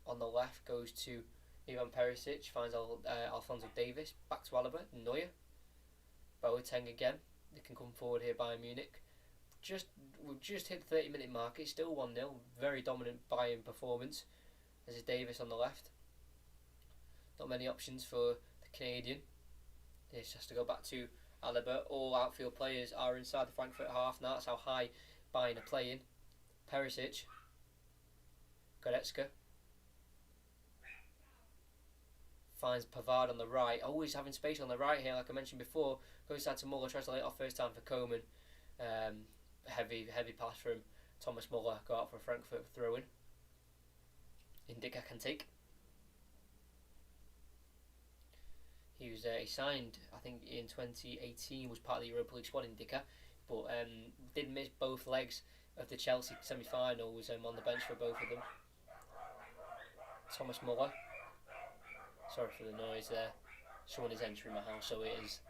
On the left goes to Ivan Perisic. Finds Alphonso Davies. Back to Alaba. Neuer. Boateng again. They can come forward here, Bayern Munich. We've just hit the 30-minute mark. It's still 1-0. Very dominant Bayern performance. There's Davies on the left. Not many options for the Canadian. He just has to go back to Alaba. All outfield players are inside the Frankfurt half now. That's how high Bayern are playing. Perisic. Goretzka. Finds Pavard on the right. Always having space on the right here, like I mentioned before. Goes inside to Muller. Tries to lay it off first time for Coman. Heavy pass from Thomas Muller. Go out for a Frankfurt throw-in. Indica can take. He signed, I think, in 2018, was part of the Europa League squad in Dicker, but did miss both legs of the Chelsea semi-final, was on the bench for both of them. Thomas Muller. Sorry for the noise there. Someone is entering my house, so it is.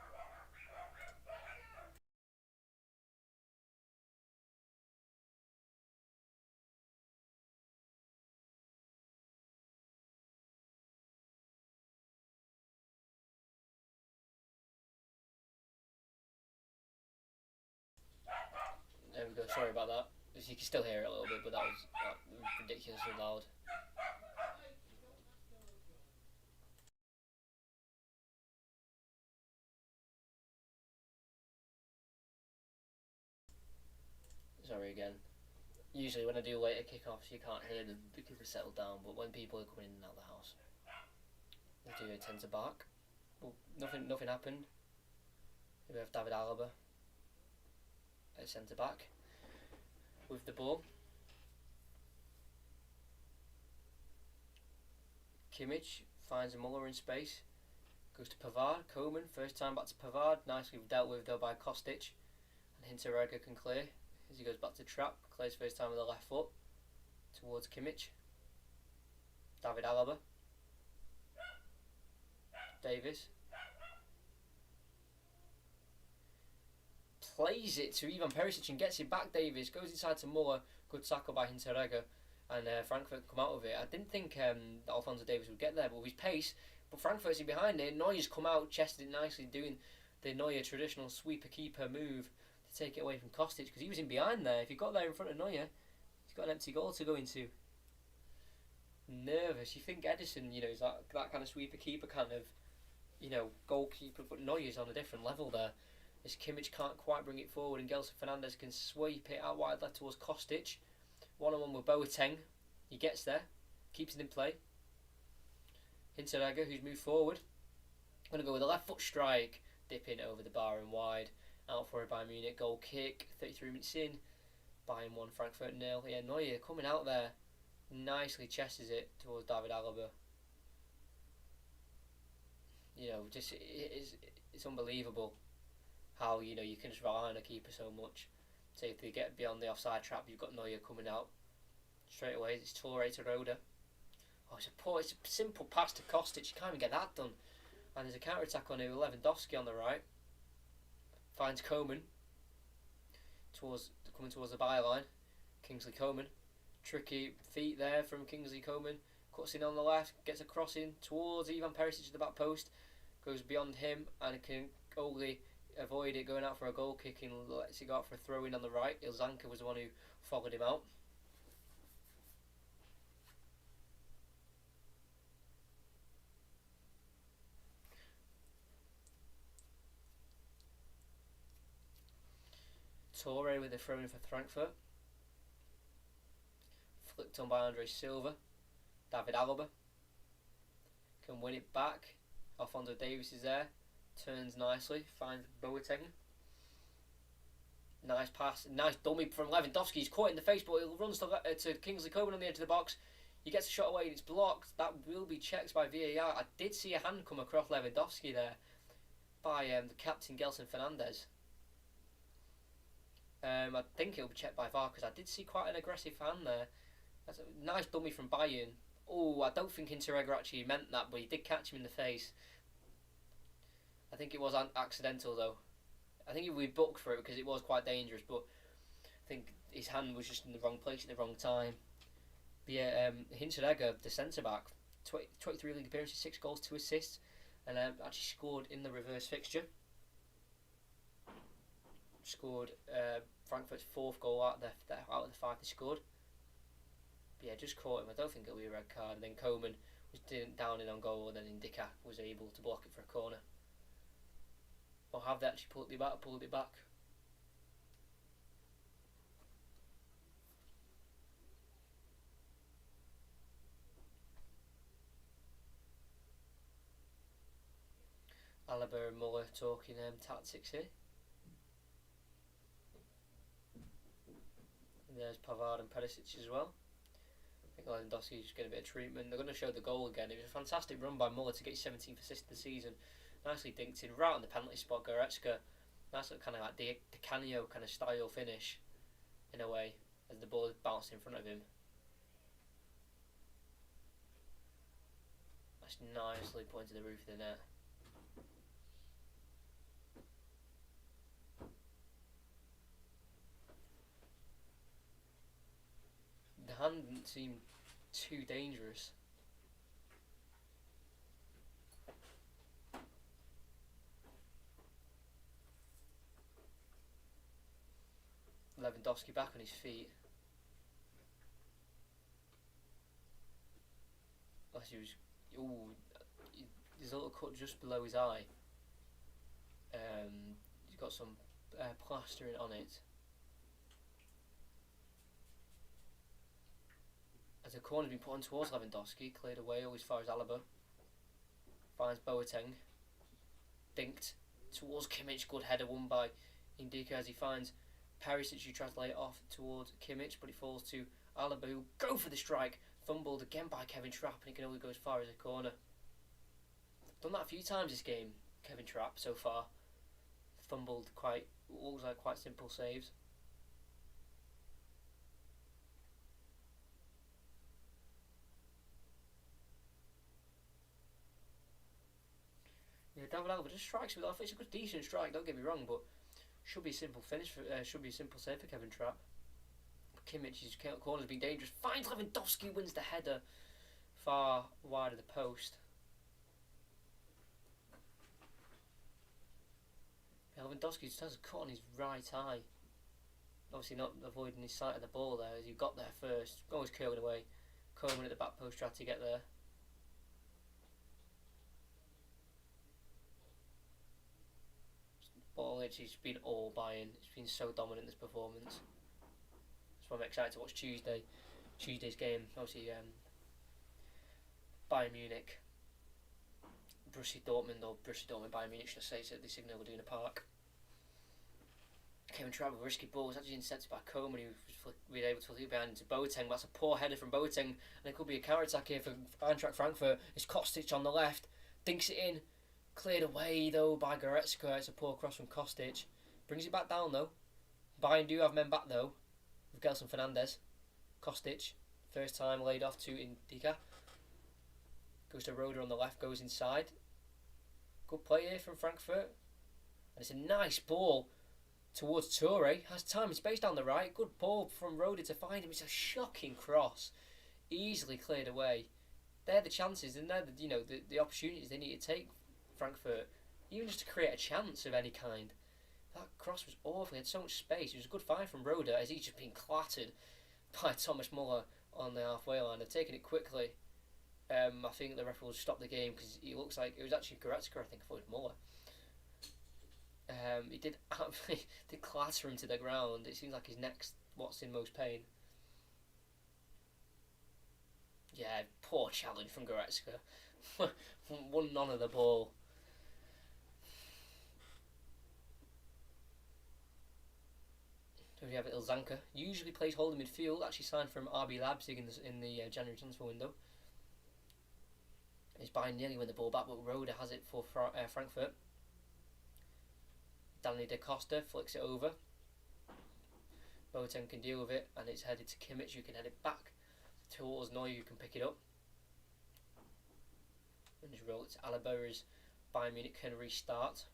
There we go, sorry about that. You can still hear it a little bit, but that was ridiculously loud. Sorry again. Usually when I do later kickoffs, you can't hear them because they're settled down, but when people are coming in and out of the house, they do tend to bark. Well, nothing happened. We have David Alaba at centre back with the ball. Kimmich finds Muller in space, goes to Pavard. Koeman, first time back to Pavard, nicely dealt with though by Kostic, and Hinteregger can clear as he goes back to Trapp, clears first time with the left foot towards Kimmich. David Alaba, Davis plays it to Ivan Perisic and gets it back. Davis goes inside to Muller, good tackle by Hinteregger, and Frankfurt come out of it. I didn't think that Alphonso Davies would get there, but with his pace, but Frankfurt's in behind it. Neuer's come out, chested it nicely, doing the Neuer traditional sweeper keeper move to take it away from Kostic, because he was in behind there. If he got there in front of Neuer, he's got an empty goal to go into. Nervous. You think Edison, is that kind of sweeper keeper kind of, goalkeeper, but Neuer's on a different level there. As Kimmich can't quite bring it forward, and Gelson Fernandes can sweep it out wide left towards Kostic. One-on-one with Boateng. He gets there, keeps it in play. Hinteregger, who's moved forward. Going to go with a left foot strike, dipping over the bar and wide. Out for it by Munich. Goal kick, 33 minutes in. Bayern 1, Frankfurt 0. Yeah, Neuer coming out there, nicely chesses it towards David Alaba. It's unbelievable how you can just rely on a keeper so much. So if they get beyond the offside trap, you've got Neuer coming out straight away. It's Torre to Roda. It's a simple pass to Kostic. You can't even get that done. And there's a counter attack on here with Lewandowski on the right. Finds Koeman coming towards the byline. Kingsley Coman, tricky feet there from Kingsley Coman. Cuts in on the left, gets a cross in towards Ivan Perisic to the back post. Goes beyond him and can only avoid it going out for a goal kick and lets it go out for a throw in on the right. Ilzanka was the one who followed him out. Torre with a throw in for Frankfurt. Flicked on by Andre Silva. David Alaba can win it back. Alphonso Davies is there. Turns nicely. Finds Boateng. Nice pass. Nice dummy from Lewandowski. He's caught in the face, but it runs to Kingsley Coman on the edge of the box. He gets a shot away and it's blocked. That will be checked by VAR. I did see a hand come across Lewandowski there by the captain Gelson Fernandes. I think it'll be checked by VAR because I did see quite an aggressive hand there. That's a nice dummy from Bayern. Oh, I don't think Hinteregger actually meant that, but he did catch him in the face. I think it was accidental though. I think we booked for it because it was quite dangerous, but I think his hand was just in the wrong place at the wrong time. But yeah, Hinteregger, the centre-back, 23 league appearances, 6 goals, 2 assists, and actually scored in the reverse fixture. Scored Frankfurt's 4th goal out of the 5 they scored. But yeah, just caught him. I don't think it'll be a red card. And then Koeman was down in on goal, and then Indika was able to block it for a corner. Or have they actually pulled it back? Alaba and Muller talking tactics here. And there's Pavard and Perisic as well. I think Lewandowski's getting a bit of treatment. They're going to show the goal again. It was a fantastic run by Muller to get his 17th assist of the season. nicely dinked in right on the penalty spot. Goretzka, nice little kind of like the Canio kind of style finish, in a way, as the ball bounced in front of him. That's nicely put into the roof of the net. The hand didn't seem too dangerous. Lewandowski back on his feet. Unless he was, there's a little cut just below his eye. He's got some plastering on it. As the corner's been put on towards Lewandowski, cleared away as far as Alaba. Finds Boateng. Dinked towards Kimmich. Good header won by Indika as he finds Perisic, who tries to lay it off towards Kimmich, but it falls to Alaba, who go for the strike. Fumbled again by Kevin Trapp, and he can only go as far as a corner. Done that a few times this game, Kevin Trapp, so far. Fumbled looks like quite simple saves. Yeah, David Alaba just strikes with off. It's a good, decent strike. Don't get me wrong, but should be a simple finish. Should be a simple save for Kevin Trapp. Kimmich's corner's been dangerous. Finds Lewandowski, wins the header far wide of the post. Yeah, Lewandowski just has a cut on his right eye. Obviously not avoiding his sight of the ball there as he got there first. Always curling away. Coleman at the back post tried to get there. Ball it's been all Bayern. It's been so dominant this performance. That's why I'm excited to watch Tuesday's game. Obviously, Bayern Munich, Borussia Dortmund Bayern Munich, should I say, so the Signal will do in a park. Kevin Trapp with risky ball was actually intercepted by Coleman, who was able to flip behind into Boateng. That's a poor header from Boateng, and it could be a counter attack here for Eintracht Frankfurt. It's Kostic on the left, dinks it in. Cleared away though by Goretzka. It's a poor cross from Kostic. Brings it back down though. Bayern do have men back though, with Gelson Fernandes. Kostic, first time laid off to Indika. Goes to Roda on the left, goes inside. Good play here from Frankfurt. And it's a nice ball towards Toure. Has time and space down the right. Good ball from Roda to find him. It's a shocking cross. Easily cleared away. They're the chances, and they're the opportunities they need to take, Frankfurt, even just to create a chance of any kind. That cross was awful. He had so much space. It was a good find from Roda as he's just been clattered by Thomas Muller on the halfway line. They've taken it quickly. I think the referee will stop the game because he looks like it was actually Goretzka. I think, I thought it was Muller. He did clatter him to the ground. It seems like his neck's what's in most pain. Yeah, poor challenge from Goretzka. Won none of the ball. So we have Ilzanka. Usually plays holding midfield. Actually signed from RB Leipzig in the January transfer window. It's Bayern nearly win the ball back, but Roda has it for Frankfurt. Danny Da Costa flicks it over. Boateng can deal with it, and it's headed to Kimmich, who can head it back towards Neuer, who can pick it up. And just roll it to Alaba as Bayern Munich can restart.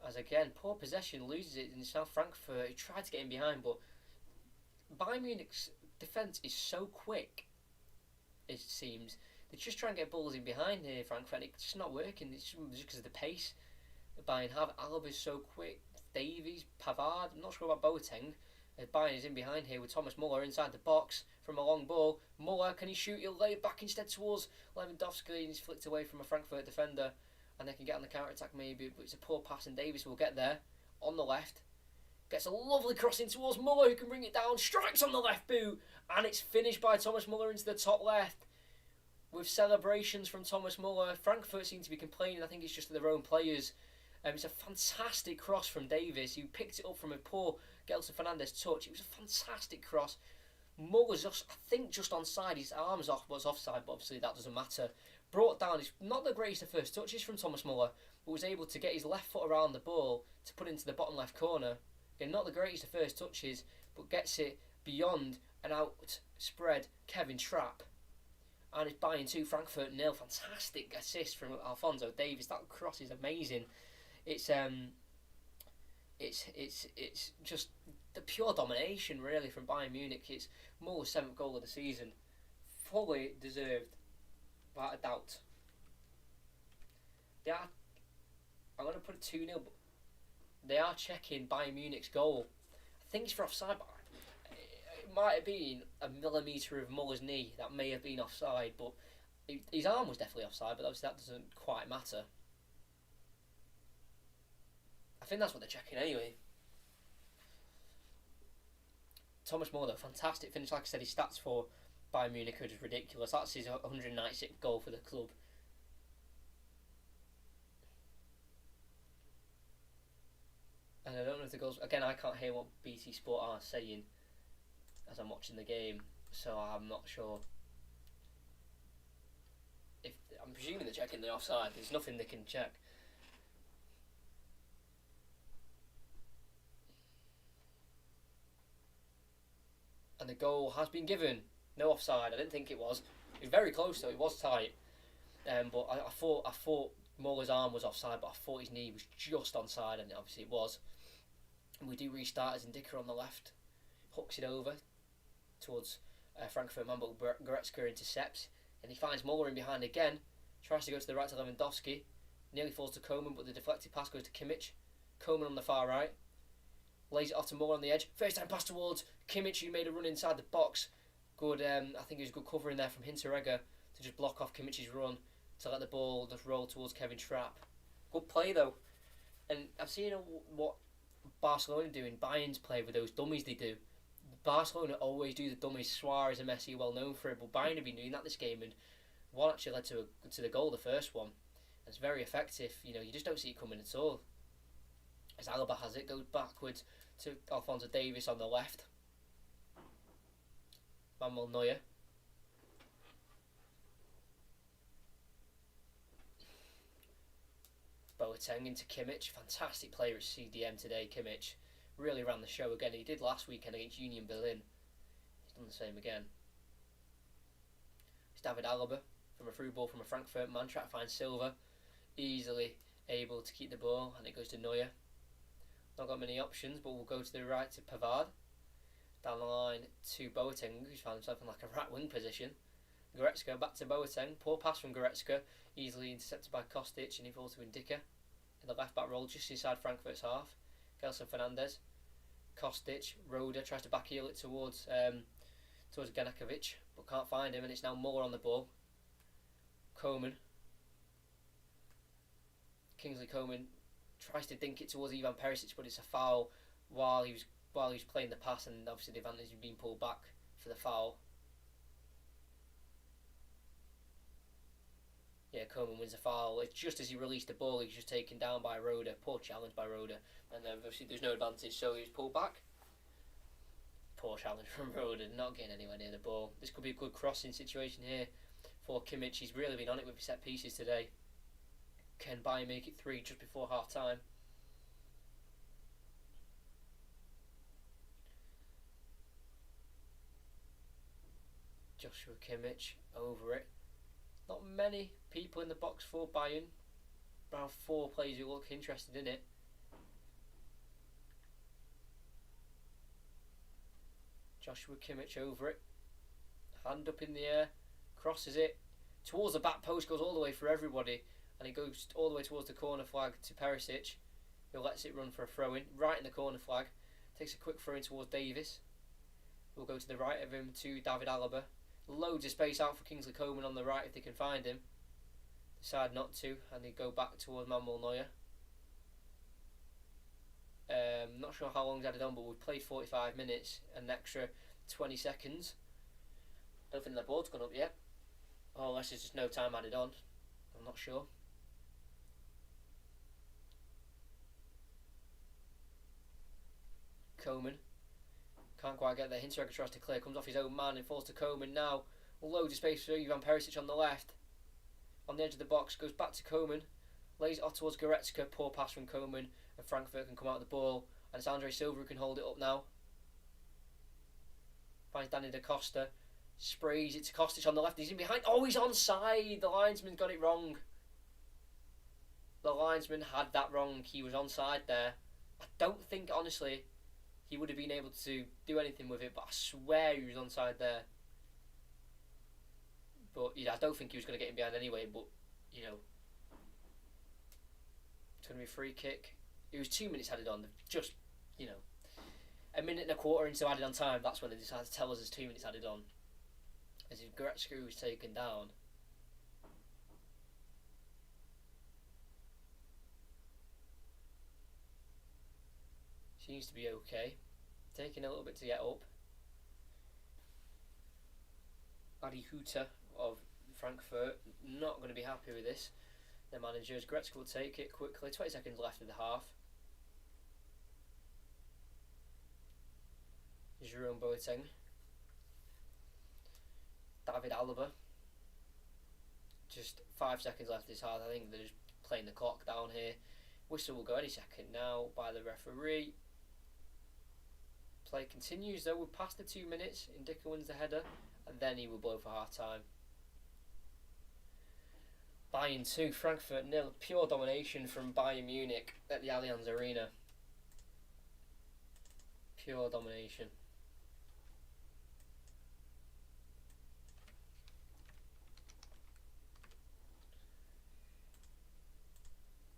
As again, poor possession, loses it in South Frankfurt. He tried to get in behind, but Bayern Munich's defence is so quick, it seems. They just try and get balls in behind here, Frankfurt, and it's just not working. It's just because of the pace that Bayern have. Alaba's so quick. Davies, Pavard, I'm not sure about Boateng. Bayern is in behind here with Thomas Muller inside the box from a long ball. Muller, can he shoot? He'll lay it back instead towards Lewandowski, and he's flicked away from a Frankfurt defender, and they can get on the counter-attack maybe, but it's a poor pass, and Davies will get there on the left. Gets a lovely crossing towards Muller, who can bring it down, strikes on the left boot, and it's finished by Thomas Muller into the top left. With celebrations from Thomas Muller. Frankfurt seem to be complaining. I think it's just their own players. It's a fantastic cross from Davies, who picked it up from a poor Gelson Fernandes touch. It was a fantastic cross. Muller's just, I think, just onside. His arms was offside, but obviously that doesn't matter. Brought down, he's not the greatest of first touches from Thomas Muller, but was able to get his left foot around the ball to put into the bottom left corner. Again, not the greatest of first touches, but gets it beyond an outspread Kevin Trapp. And it's Bayern 2, Frankfurt 0. Fantastic assist from Alphonso Davies. That cross is amazing. It's just the pure domination, really, from Bayern Munich. It's Muller's 7th goal of the season. Fully deserved, without a doubt. I'm going to put it 2-0, but they are checking Bayern Munich's goal. I think it's for offside, but it might have been a millimetre of Muller's knee. That may have been offside, but his arm was definitely offside, but obviously that doesn't quite matter. I think that's what they're checking anyway. Thomas Muller, fantastic finish. Like I said, his stats for Bayern Munich are just ridiculous. That's his 196th goal for the club. And I don't know if the goals... Again, I can't hear what BT Sport are saying as I'm watching the game, so I'm not sure. I'm presuming they're checking the offside. There's nothing they can check. And the goal has been given. No offside. I didn't think it was. It was very close though. It was tight. But I thought Muller's arm was offside, but I thought his knee was just onside, and obviously it was. And we do restart as Indica on the left. Hooks it over towards Frankfurt man, but Goretzka intercepts. And he finds Muller in behind again. Tries to go to the right to Lewandowski. Nearly falls to Koeman, but the deflected pass goes to Kimmich. Koeman on the far right. Lays it off to Muller on the edge. First time pass towards Kimmich, who made a run inside the box. Good, I think it was good cover in there from Hinteregger to just block off Kimmich's run to let the ball just roll towards Kevin Trapp. Good play though. And I've seen what Barcelona do in Bayern's play with those dummies they do. Barcelona always do the dummies. Suarez and Messi are well known for it, but Bayern have been doing that this game, and one actually led to the goal, the first one. It's very effective. You know, you just don't see it coming at all. As Alaba has it, goes backwards to Alphonso Davies on the left. Manuel Neuer. Boateng into Kimmich. Fantastic player at CDM today, Kimmich. Really ran the show again. He did last weekend against Union Berlin. He's done the same again. It's David Alaba from a through ball from a Frankfurt man. Try to find Silva. Easily able to keep the ball, and it goes to Neuer. Not got many options, but we'll go to the right to Pavard. Down the line to Boateng, who's found himself in like a right wing position. Goretzka back to Boateng. Poor pass from Goretzka. Easily intercepted by Kostic, and he falls to Indica. In the left back role, just inside Frankfurt's half. Gelson Fernandez. Kostic. Roda tries to back heel it towards Ganakovic, but can't find him, and it's now Muller on the ball. Koeman. Kingsley Coman tries to dink it towards Ivan Perisic, but it's a foul while he was playing the pass, and obviously the advantage is being pulled back for the foul. Yeah, Coman wins the foul. It's just as he released the ball, he's just taken down by Roda. Poor challenge by Roda, and obviously there's no advantage, so he's pulled back. Poor challenge from Roda, not getting anywhere near the ball. This could be a good crossing situation here for Kimmich. He's really been on it with his set pieces today. Can Bayern make it 3 just before half time? Joshua Kimmich over it. Not many people in the box for Bayern. Around 4 players who look interested in it. Joshua Kimmich over it. Hand up in the air. Crosses it. Towards the back post. Goes all the way for everybody. And it goes all the way towards the corner flag to Perisic, who lets it run for a throw-in. Right in the corner flag. Takes a quick throw-in towards Davies. We'll go to the right of him to David Alaba. Loads of space out for Kingsley Coman on the right if they can find him. Decide not to, and they go back towards Manuel Neuer. Not sure how long's added on, but we've played 45 minutes, an extra 20 seconds. Don't think the board's gone up yet. Or unless there's just no time added on. I'm not sure. Coman. Can't quite get there. Hinteregger tries to clear, comes off his own man and falls to Coman now. Loads of space for Ivan Perisic on the left. On the edge of the box, goes back to Coman. Lays it off towards Goretzka. Poor pass from Coman. And Frankfurt can come out of the ball. And it's Andre Silva who can hold it up now. Finds Danny Da Costa. Sprays it to Kostic on the left. He's in behind. Oh, he's onside. The linesman got it wrong. The linesman had that wrong. He was onside there. I don't think, honestly, he would have been able to do anything with it, but I swear he was onside there. But yeah, I don't think he was going to get him behind anyway, but, you know. It's going to be a free kick. It was 2 minutes added on. Just, you know, a minute and a quarter into added on time, that's when they decided to tell us there's 2 minutes added on. As if Goretzka was taken down. Seems to be okay. Taking a little bit to get up. Adi Hutter of Frankfurt not going to be happy with this. Their managers. Goretzka will take it quickly. 20 seconds left of the half. Jerome Boateng. David Alaba. Just 5 seconds left of this half. I think they're just playing the clock down here. Whistle will go any second now by the referee. Play continues though. We're past the 2 minutes. Indika wins the header, and then he will blow for half time. Bayern 2, Frankfurt 0. Pure domination from Bayern Munich at the Allianz Arena. Pure domination.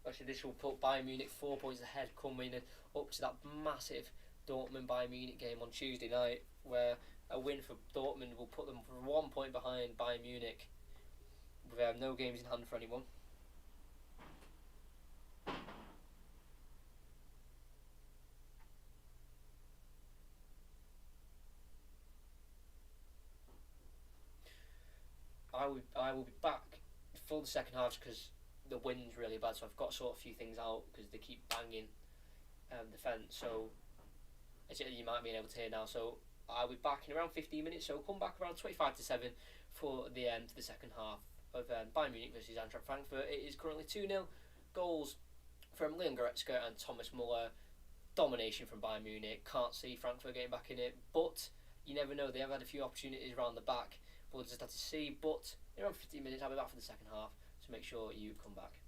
Actually, this will put Bayern Munich 4 points ahead, coming up to that massive Dortmund-Bayern Munich game on Tuesday night, where a win for Dortmund will put them 1 point behind Bayern Munich, with no games in hand for anyone. I will be back for the second half because the wind's really bad, so I've got to sort a few things out because they keep banging the fence. So as you might be able to hear now. So I'll be back in around 15 minutes. So come back around 25 to 7 for the end of the second half of Bayern Munich versus Eintracht Frankfurt. It is currently 2-0. Goals from Leon Goretzka and Thomas Muller. Domination from Bayern Munich. Can't see Frankfurt getting back in it, but you never know. They have had a few opportunities around the back. We'll just have to see. But in around 15 minutes, I'll be back for the second half. So make sure you come back.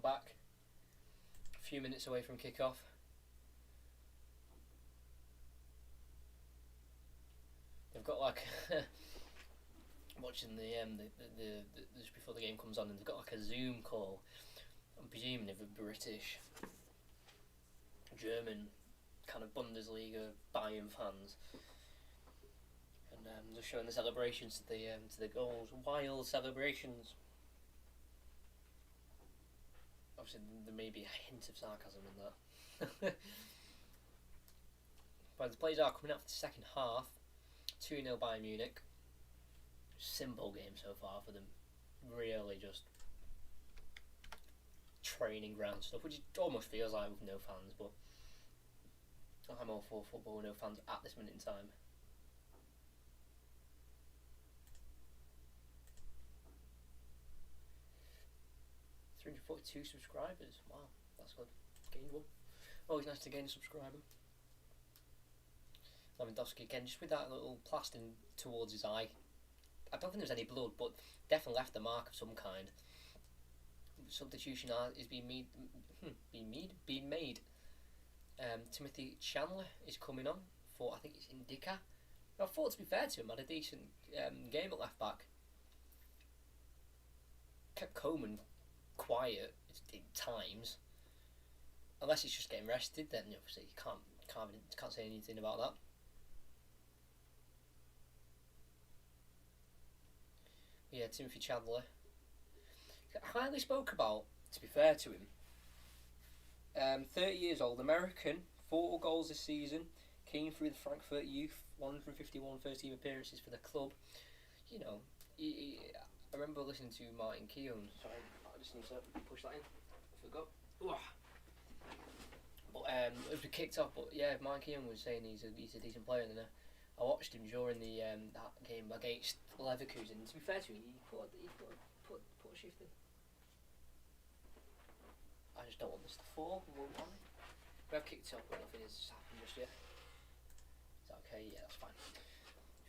back. A few minutes away from kick-off. They've got like watching the just before the game comes on, and they've got like a Zoom call. I'm presuming they're British, German, kind of Bundesliga Bayern fans, and just showing the celebrations to the goals, wild celebrations. Obviously, there may be a hint of sarcasm in that. But the players are coming out for the second half. 2-0 Bayern Munich. Simple game so far for them. Really just training ground stuff, which it almost feels like with no fans, but I'm all for football with no fans at this minute in time. .42 subscribers. Wow, that's good. Gained one. Always nice to gain a subscriber. Lewandowski again, just with that little plastering towards his eye. I don't think there's any blood, but definitely left a mark of some kind. Substitution is being made. Timothy Chandler is coming on for, I think it's Indica. I thought, to be fair to him, had a decent game at left back. Kept Coman quiet in times. Unless he's just getting rested, then obviously you can't say anything about that. Yeah, Timothy Chandler. I highly spoke about, to be fair to him. 30 years old, American, 4 goals this season, came through the Frankfurt youth, 151 first-team appearances for the club. You know, I remember listening to Martin Keown. Sorry, I just need to push that in. I forgot. But it was kicked off. But yeah, Martin Keown was saying he's a decent player, and I watched him during the that game against Leverkusen. And to be fair to him, he put a shift in. I just don't want this to fall. We have kicked off, but nothing has happened just yet. Is that okay? Yeah, that's fine.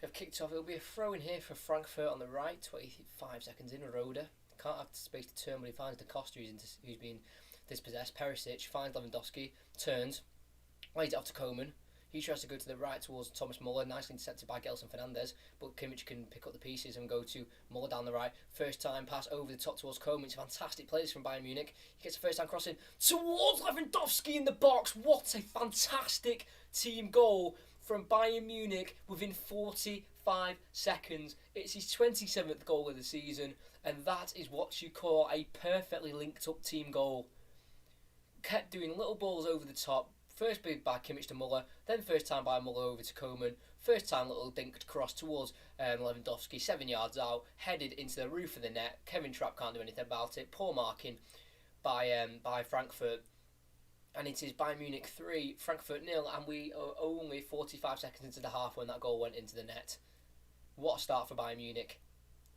We have kicked off. It'll be a throw in here for Frankfurt on the right. 25 seconds in. Roda can't have the space to turn, but he finds Da Costa, who's been dispossessed. Perisic finds Lewandowski, turns, lays it off to Coman. He tries to go to the right towards Thomas Muller, nicely intercepted by Gelson Fernandes, but Kimmich can pick up the pieces and go to Muller down the right. First time pass over the top towards Coman. It's a fantastic play from Bayern Munich. He gets a first time crossing towards Lewandowski in the box. What a fantastic team goal from Bayern Munich within 45 seconds. It's his 27th goal of the season, and that is what you call a perfectly linked up team goal. Kept doing little balls over the top. First big by Kimmich to Muller, then first time by Muller over to Coman, first time little dinked cross towards Lewandowski, 7 yards out, headed into the roof of the net. Kevin Trapp can't do anything about it. Poor marking by Frankfurt. And it is Bayern Munich 3, Frankfurt 0, and we are only 45 seconds into the half when that goal went into the net. What a start for Bayern Munich.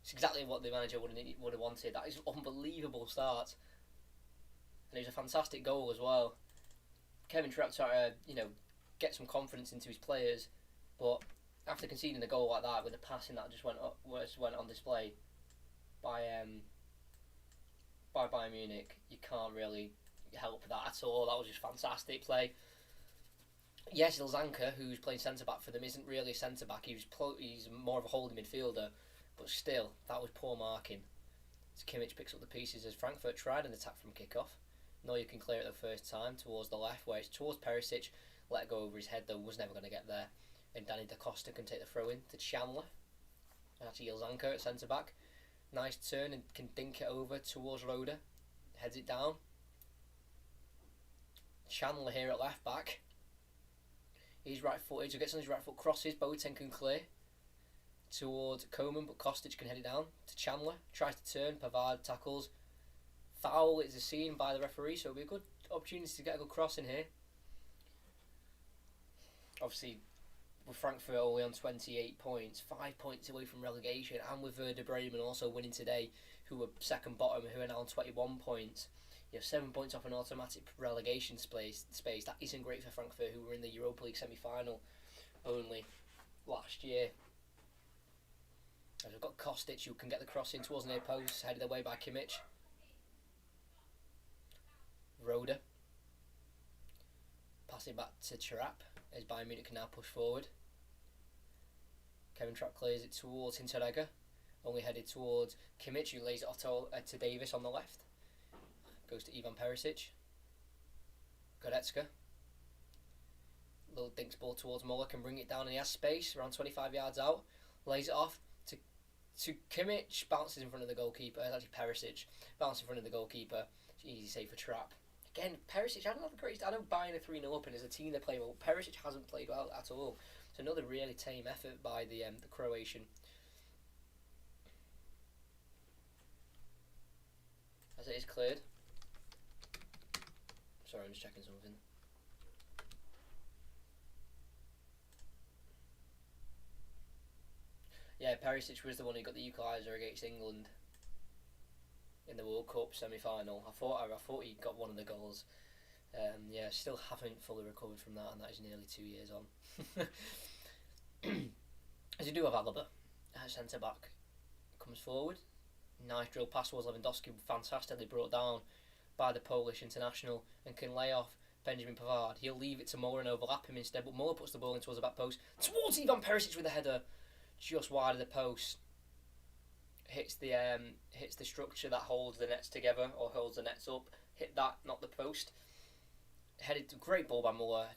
It's exactly what the manager would have wanted. That is an unbelievable start. And it was a fantastic goal as well. Kevin Trapp tried to, get some confidence into his players, but after conceding a goal like that with a passing that just went on display by Bayern Munich, you can't really help that at all. That was just fantastic play. Yes, Ilzanka, who's playing centre back for them, isn't really a centre back. He's more of a holding midfielder, but still, that was poor marking. So Kimmich picks up the pieces as Frankfurt tried an attack from kick-off. Neuer can clear it the first time towards the left, where it's towards Perisic. Let go over his head, though, was never going to get there. And Danny Da Costa can take the throw in to Chandler. And actually, Ilzanka at centre back. Nice turn and can dink it over towards Roda. Heads it down. Chandler here at left back. He's right footed, so gets on his right foot, crosses. Boateng can clear towards Coman, but Kostic can head it down to Chandler. Tries to turn, Pavard tackles. Foul is seen by the referee, so it'll be a good opportunity to get a good cross in here. Obviously, with Frankfurt only on 28 points, 5 points away from relegation, and with Werder Bremen also winning today, who were second bottom, who are now on 21 points. 7 points off an automatic relegation space. That isn't great for Frankfurt, who were in the Europa League semi-final only last year. And we've got Kostic, who can get the cross in towards near post, headed away by Kimmich. Roda. Pass it back to Trapp as Bayern Munich can now push forward. Kevin Trapp clears it towards Hinteregger. Only headed towards Kimmich, who lays it off to Davis on the left. Goes to Ivan Perisic. Goretzka. Little dinks ball towards Muller, can bring it down and he has space around 25 yards out. Lays it off to Kimmich, bounces in front of the goalkeeper. It's actually Perisic. Bounces in front of the goalkeeper. It's easy save for Trapp. Again, Perisic, I don't have the greatest. I know Bayern are 3-0 up and as a team they play well. Perisic hasn't played well at all. So another really tame effort by the Croatian. As it is cleared. Sorry, I'm just checking something. Yeah, Perisic was the one who got the equaliser against England in the World Cup semi-final. I thought he got one of the goals. Yeah, still haven't fully recovered from that, and that is nearly 2 years on. As you do have Alaba, centre back, comes forward. Nice drill pass towards Lewandowski, fantastically brought down by the Polish international, and can lay off Benjamin Pavard. He'll leave it to Muller and overlap him instead, but Muller puts the ball in towards the back post, towards Ivan Perisic with a header, just wide of the post. Hits the structure that holds the nets together, or holds the nets up. Hit that, not the post. Headed to great ball by Muller,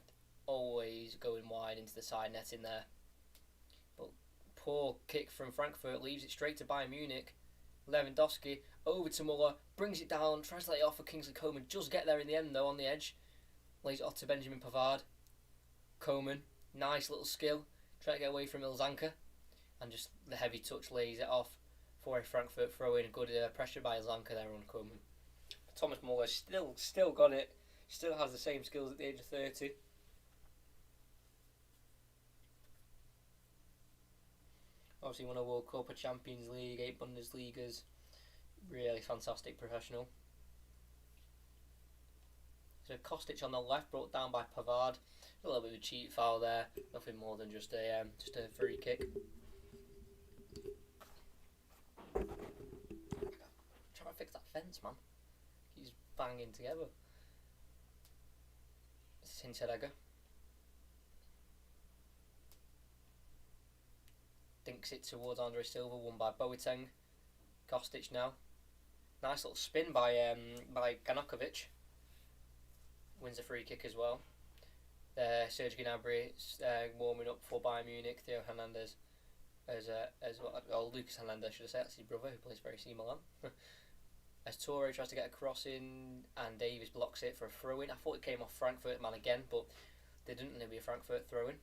always going wide into the side net in there. But poor kick from Frankfurt leaves it straight to Bayern Munich. Lewandowski over to Muller, brings it down, tries to lay it off for Kingsley Coman, does get there in the end though on the edge. Lays it off to Benjamin Pavard. Coman, nice little skill, trying to get away from Ilzanka, and just the heavy touch lays it off for a Frankfurt throw in. Good pressure by Ilzanka there on Coman. Thomas Muller still got it, still has the same skills at the age of 30. Obviously won a World Cup, a Champions League, 8 Bundesligas. Really fantastic professional. So Kostic on the left, brought down by Pavard. A little bit of a cheat foul there. Nothing more than just a free kick. Trying to fix that fence, man. He's banging together. This is Hinteregger. Dinks it towards Andre Silva, won by Boateng. Kostic now. Nice little spin by Ganakovic. Wins a free kick as well. Serge Gnabry warming up for Bayern Munich. Theo Hernandez as well. Lucas Hernandez, should I say. That's his brother who plays for AC Milan. As Toure tries to get a cross in and Davis blocks it for a throw in. I thought it came off Frankfurt man again, but they didn't. It'll be a Frankfurt throw in.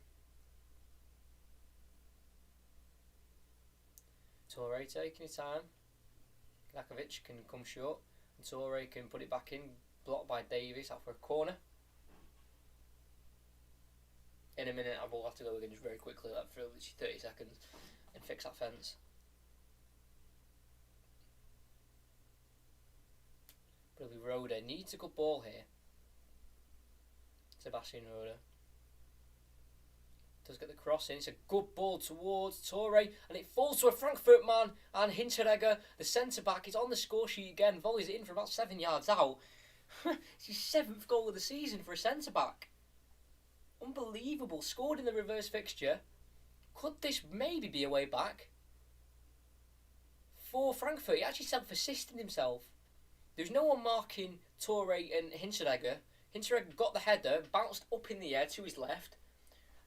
Toure taking his time. Gnakovic can come short, and Toure can put it back in, blocked by Davis out for a corner. In a minute, I will have to go again just very quickly, like for 30 seconds, and fix that fence. But it'll be Roda. Needs a good ball here. Sebastian Roda. Does get the cross in. It's a good ball towards Toure, and it falls to a Frankfurt man, and Hinteregger, the centre back, is on the score sheet again, volleys it in from about 7 yards out. It's his 7th goal of the season for a centre back. Unbelievable. Scored in the reverse fixture. Could this maybe be a way back for Frankfurt? He actually self-assisted himself. There's no one marking Toure and Hinteregger. Hinteregger got the header, bounced up in the air to his left,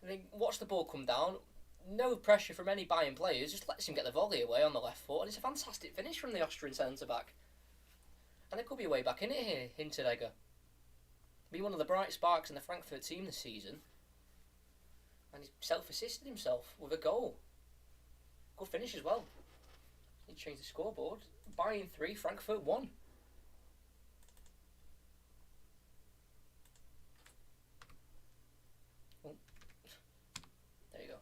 and then watched the ball come down. No pressure from any Bayern players, just lets him get the volley away on the left foot, and it's a fantastic finish from the Austrian centre-back. And there could be a way back in it here, Hinteregger. Be one of the bright sparks in the Frankfurt team this season. And he self-assisted himself with a goal. Good finish as well. He changed the scoreboard. Bayern 3, Frankfurt 1. There you go.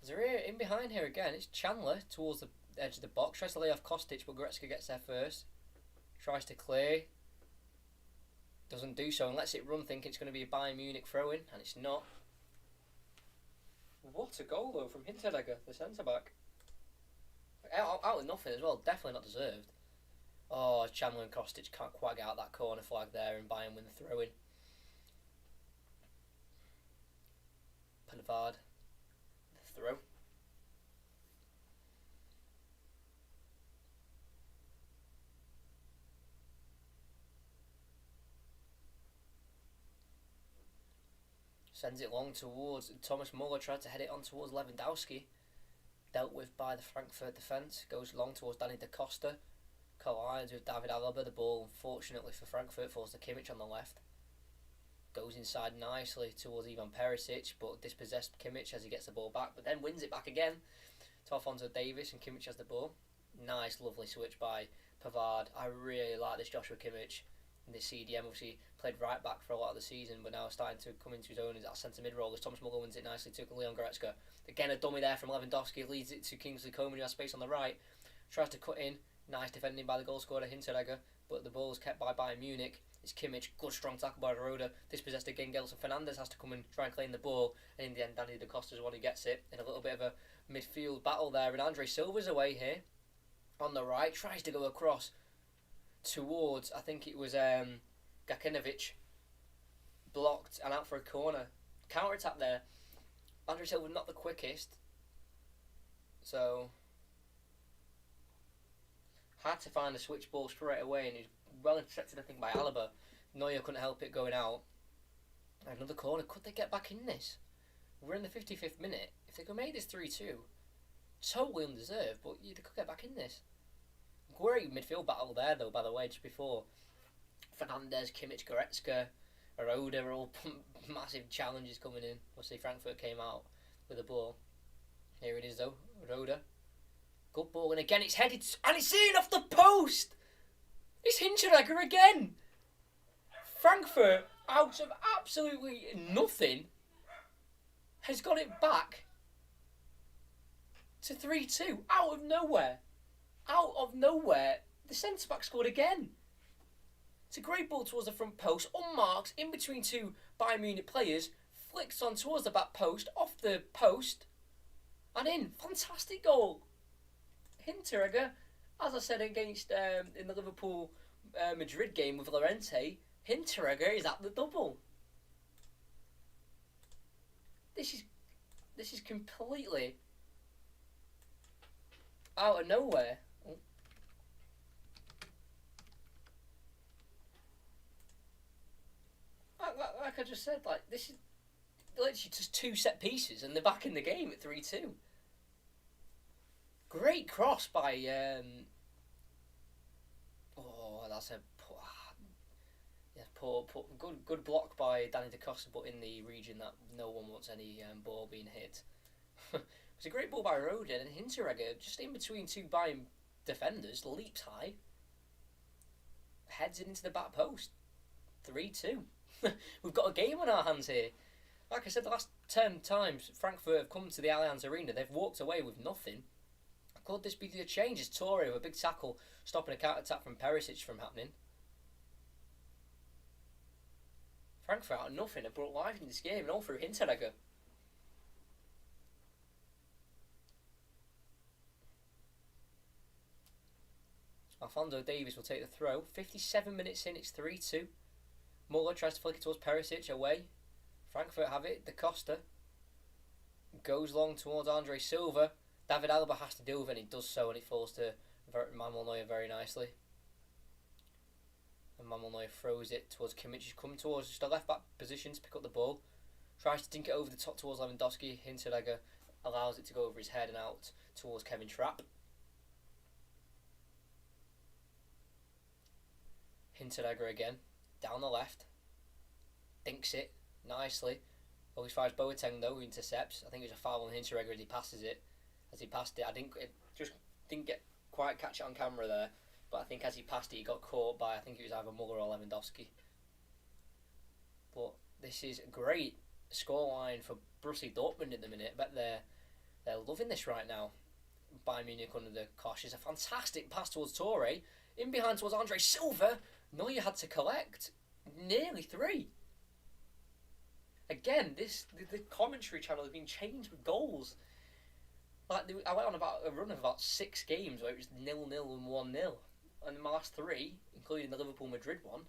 Zaire in behind here again. It's Chandler towards the edge of the box. Tries to lay off Kostic, but Goretzka gets there first. Tries to clear. Doesn't do so and lets it run, thinking it's going to be a Bayern Munich throw-in, and it's not. What a goal though from Hinteregger, the centre-back. Out of nothing as well, definitely not deserved. Oh, Chandler and Kostic can't quite get out that corner flag there, and Bayern win the throw-in. Pavard, the throw. Sends it long towards Thomas Muller, tried to head it on towards Lewandowski. Dealt with by the Frankfurt defence. Goes long towards Danny Da Costa. Collides with David Alaba. The ball, unfortunately for Frankfurt, falls to Kimmich on the left. Goes inside nicely towards Ivan Perisic, but dispossessed Kimmich as he gets the ball back, but then wins it back again to Alphonso Davies, and Kimmich has the ball. Nice, lovely switch by Pavard. I really like this Joshua Kimmich. This CDM obviously played right back for a lot of the season, but now starting to come into his own as that centre mid role as Thomas Muller wins it nicely to Leon Goretzka. Again, a dummy there from Lewandowski, leads it to Kingsley Coman, who has space on the right. Tries to cut in. Nice defending by the goal scorer Hinteregger, but the ball is kept by Bayern Munich. It's Kimmich, good strong tackle by Roda. Dispossessed again, Gelson Fernandes has to come and try and claim the ball, and in the end Danny Da Costa is the one who gets it. In a little bit of a midfield battle there, and Andre Silva's away here on the right, tries to go across towards, I think it was Gakinovic, blocked and out for a corner. Counter attack there. Andre Silva not the quickest, so had to find a switch ball straight away, and he's well intercepted, I think, by Alaba. Neuer couldn't help it going out. Another corner. Could they get back in this? We're in the 55th minute. If they could make this 3-2, totally undeserved, but they could get back in this. Great midfield battle there, though, by the way, just before. Fernandes, Kimmich, Goretzka, Roda are all massive challenges coming in. Obviously, Frankfurt came out with the ball. Here it is, though. Roda. Good ball, and again it's headed, and it's in off the post! It's Hinteregger again! Frankfurt, out of absolutely nothing, has got it back to 3-2. Out of nowhere. Out of nowhere, the centre-back scored again. It's a great ball towards the front post, unmarked, in between two Bayern Munich players, flicks on towards the back post, off the post, and in. Fantastic goal. Hinteregger, as I said against in the Liverpool Madrid game with Llorente, Hinteregger is at the double. This is completely out of nowhere. Oh. Like I just said, like this is literally just two set pieces, and they're back in the game at 3-2. Great cross by that's a poor good block by Danny Da Costa, but in the region that no one wants any ball being hit. It's a great ball by Roden, and Hinteregger just in between two Bayern defenders, leaps high, heads it into the back post. 3-2. We've got a game on our hands here. Like I said, the last 10 times Frankfurt have come to the Allianz Arena, they've walked away with nothing. Could this be the change? As Torre with a big tackle stopping a counter-attack from Perisic from happening. Frankfurt out of nothing have brought life in this game, and all through Hinteregger. Alphonso Davies will take the throw. 57 minutes in, it's 3-2. Muller tries to flick it towards Perisic, away. Frankfurt have it. Da Costa goes long towards Andre Silva. David Alaba has to deal with it, and he does so, and it falls to Manuel Neuer very nicely. And Manuel Neuer throws it towards Kimmich, who's coming towards just a left-back position to pick up the ball. Tries to dink it over the top towards Lewandowski. Hinteregger allows it to go over his head and out towards Kevin Trapp. Hinteregger again, down the left. Dinks it nicely. Always finds Boateng, though, who intercepts. I think it was a foul on Hinteregger as he passes it. As he passed it, just didn't get quite catch it on camera there, but I think as he passed it, he got caught by, I think it was either Muller or Lewandowski. But this is a great scoreline for Borussia Dortmund in the minute. I bet they're loving this right now. Bayern Munich under the cosh. It's a fantastic pass towards Torre, in behind towards Andre Silva. Neuer had to collect nearly 3. Again, the commentary channel has been changed with goals. Like I went on about a run of about 6 games where it was 0-0 and 1-0. and in my last 3, including the Liverpool-Madrid one,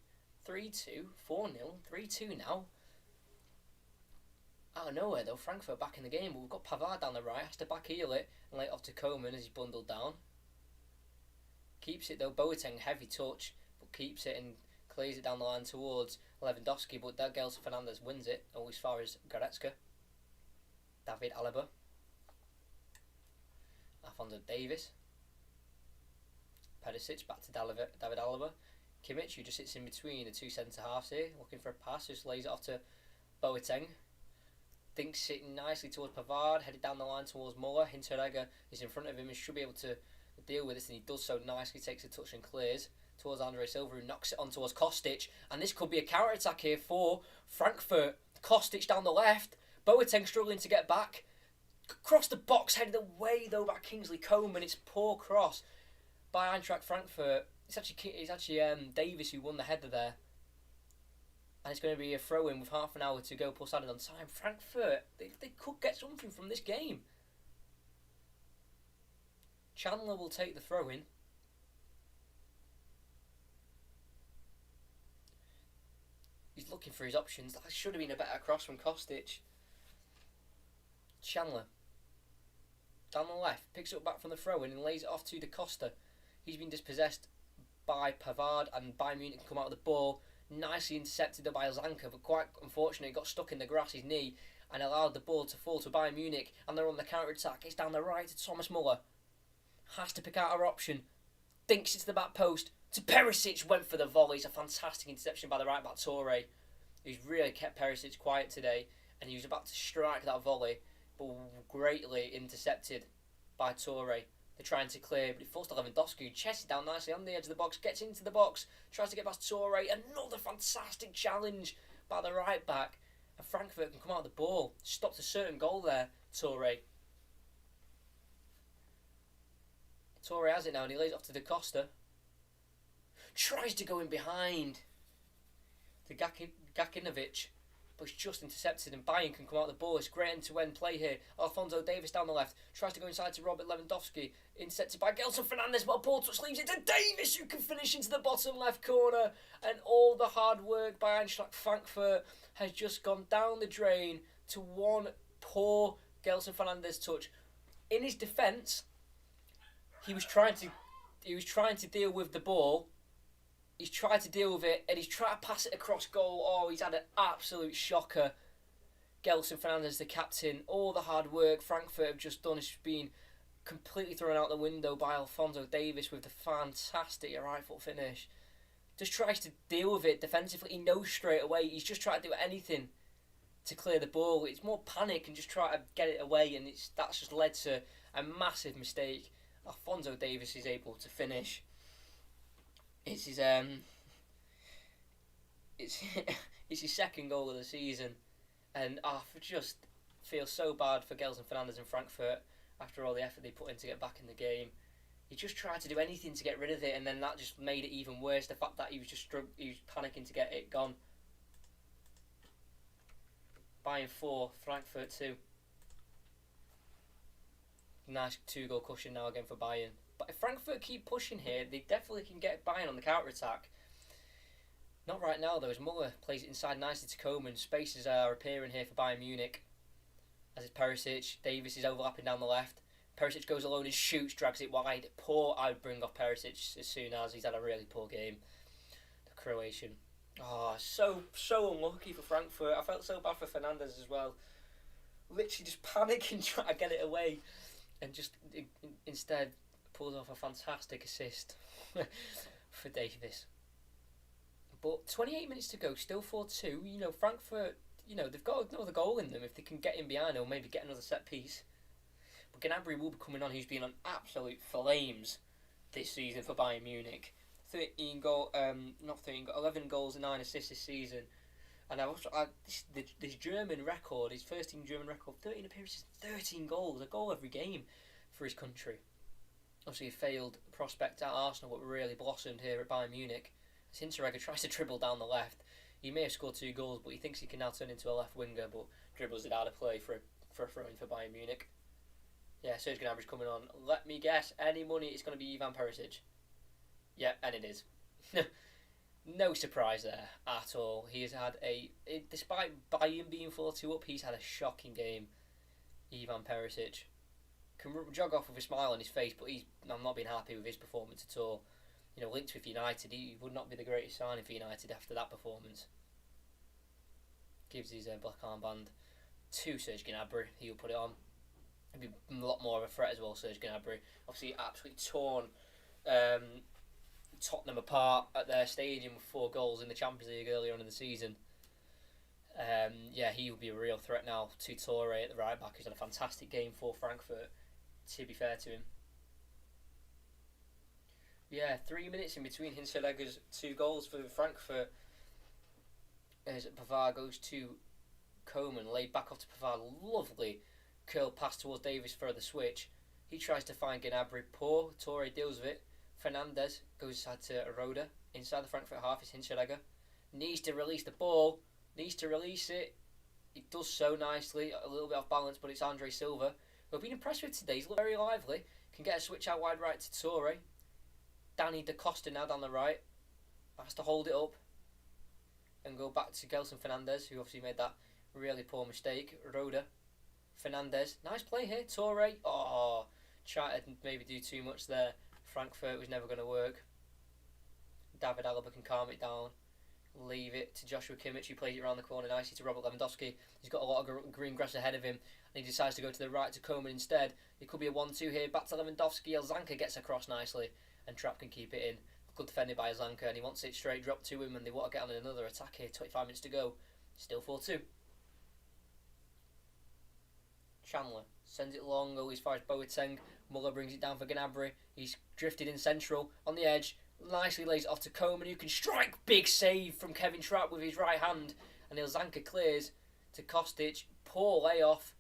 3-2, 4-0, 3-2 now. Out of nowhere though, Frankfurt back in the game, but we've got Pavard down the right, has to back heel it and lay it off to Coman as he's bundled down. Keeps it though, Boateng, heavy touch, but keeps it and clears it down the line towards Lewandowski, but Gelson Fernandes wins it, or as far as Goretzka. David Alaba. Alphonso Davies. Perisic back to David Alaba. Kimmich, who just sits in between the 2 centre-halves here, looking for a pass, just lays it off to Boateng. Thinks it nicely towards Pavard, headed down the line towards Muller. Hinteregger is in front of him and should be able to deal with this, and he does so nicely, takes a touch and clears towards Andre Silva, who knocks it on towards Kostic, and this could be a counter-attack here for Frankfurt. Kostic down the left, Boateng struggling to get back, across the box, headed away though by Kingsley Coman. It's poor cross by Eintracht Frankfurt. It's actually Davies who won the header there, and it's going to be a throw-in with half an hour to go plus added on time. Frankfurt, they could get something from this game. Chandler will take the throw-in. He's looking for his options. That should have been a better cross from Kostic. Chandler, down the left, picks it up back from the throw-in and lays it off to Da Costa. He's been dispossessed by Pavard, and Bayern Munich can come out with the ball. Nicely intercepted by Zanka, but quite unfortunately it got stuck in the grass, his knee, and allowed the ball to fall to Bayern Munich, and they're on the counter-attack. It's down the right to Thomas Muller. Has to pick out her option. Thinks it's the back post. To Perisic, went for the volley. It's a fantastic interception by the right back Toure, who's really kept Perisic quiet today, and he was about to strike that volley, but greatly intercepted by Toure. They're trying to clear, but it falls to Lewandowski, who chests it down nicely on the edge of the box, gets into the box, tries to get past Toure. Another fantastic challenge by the right back, and Frankfurt can come out of the ball. Stopped a certain goal there, Toure. Toure has it now, and he lays it off to Da Costa. Tries to go in behind to Gakinovic, but it's just intercepted, and Bayern can come out of the ball. It's great end-to-end play here. Alphonso Davies down the left, tries to go inside to Robert Lewandowski, intercepted by Gelson Fernandes, but a ball touch leaves it to Davies, who can finish into the bottom left corner, and all the hard work by Eintracht Frankfurt has just gone down the drain to one poor Gelson Fernandes touch. In his defence, he was trying to deal with the ball. He's tried to deal with it, and he's tried to pass it across goal. Oh, he's had an absolute shocker. Gelson Fernandes, the captain, all the hard work Frankfurt have just done has been completely thrown out the window by Alphonso Davies with the fantastic right foot finish. Just tries to deal with it defensively. He knows straight away. He's just trying to do anything to clear the ball. It's more panic and just try to get it away, and that's just led to a massive mistake. Alphonso Davies is able to finish. It's his it's his second goal of the season, and I just feel so bad for Gelson Fernandes and Frankfurt after all the effort they put in to get back in the game. He just tried to do anything to get rid of it, and then that just made it even worse. The fact that he was panicking to get it gone. Bayern 4, Frankfurt 2. Nice 2-goal cushion now again for Bayern. But if Frankfurt keep pushing here, they definitely can get Bayern on the counter-attack. Not right now though, as Muller plays it inside nicely to Coman. Spaces are appearing here for Bayern Munich. As it's Perisic, Davies is overlapping down the left. Perisic goes alone and shoots, drags it wide. I would bring off Perisic as soon as he's had a really poor game. The Croatian. Oh, so unlucky for Frankfurt. I felt so bad for Fernandes as well. Literally just panicking trying to get it away. And just instead pulls off a fantastic assist for Davies. But 28 minutes to go, still 4-2. Frankfurt, they've got another goal in them if they can get in behind or maybe get another set piece. But Gnabry will be coming on, who's been on absolute flames this season for Bayern Munich. 11 goals and 9 assists this season. And this German record, his first team German record, 13 appearances, 13 goals, a goal every game for his country. Obviously a failed prospect at Arsenal, but really blossomed here at Bayern Munich. As Hinteregger tries to dribble down the left. He may have scored 2 goals, but he thinks he can now turn into a left winger, but dribbles it out of play for a throw-in for Bayern Munich. Yeah, Serge Gnabry's coming on. Let me guess, any money, it's going to be Ivan Perisic. Yeah, and it is. No surprise there at all. He has had despite Bayern being 4-2 up, he's had a shocking game. Ivan Perisic can jog off with a smile on his face, but I'm not been happy with his performance at all. Linked with United, he would not be the greatest signing for United after that performance. Gives his black armband to Serge Gnabry. He'll put it on. He'll be a lot more of a threat as well, Serge Gnabry. Obviously, absolutely torn Tottenham apart at their stadium with 4 goals in the Champions League earlier on in the season. He will be a real threat now to Toure at the right back. He's had a fantastic game for Frankfurt, to be fair to him. 3 minutes in between Hinteregger's 2 goals for Frankfurt. As Pavard goes to Coman, laid back off to Pavard. Lovely curl pass towards Davis for the switch. He tries to find Gnabry. Poor. Toure deals with it. Fernandes goes inside to Roda. Inside the Frankfurt half is Hinteregger. Needs to release the ball. Needs to release it. He does so nicely. A little bit off balance, but it's Andre Silva, who I've been impressed with today. He's looked very lively. Can get a switch out wide right to Toure. Danny Da Costa now down the right. Has to hold it up and go back to Gelson Fernandes, who obviously made that really poor mistake. Roda. Fernandes. Nice play here. Toure. Tried to maybe do too much there. Frankfurt was never going to work. David Alaba can calm it down. Leave it to Joshua Kimmich, who plays it around the corner nicely to Robert Lewandowski. He's got a lot of green grass ahead of him, and he decides to go to the right to Coman instead. It could be a 1-2 here. Back to Lewandowski. Elzanka gets across nicely, and Trapp can keep it in. Good defended by Elzanka, and he wants it straight drop to him, and they want to get on another attack here. 25 minutes to go. Still 4-2. Chandler sends it long, goes as far as Boateng. Muller brings it down for Gnabry. He's drifted in central on the edge. Nicely lays it off to Coman, who can strike. Big save from Kevin Trapp with his right hand. And Ilzanka clears to Kostic. Poor layoff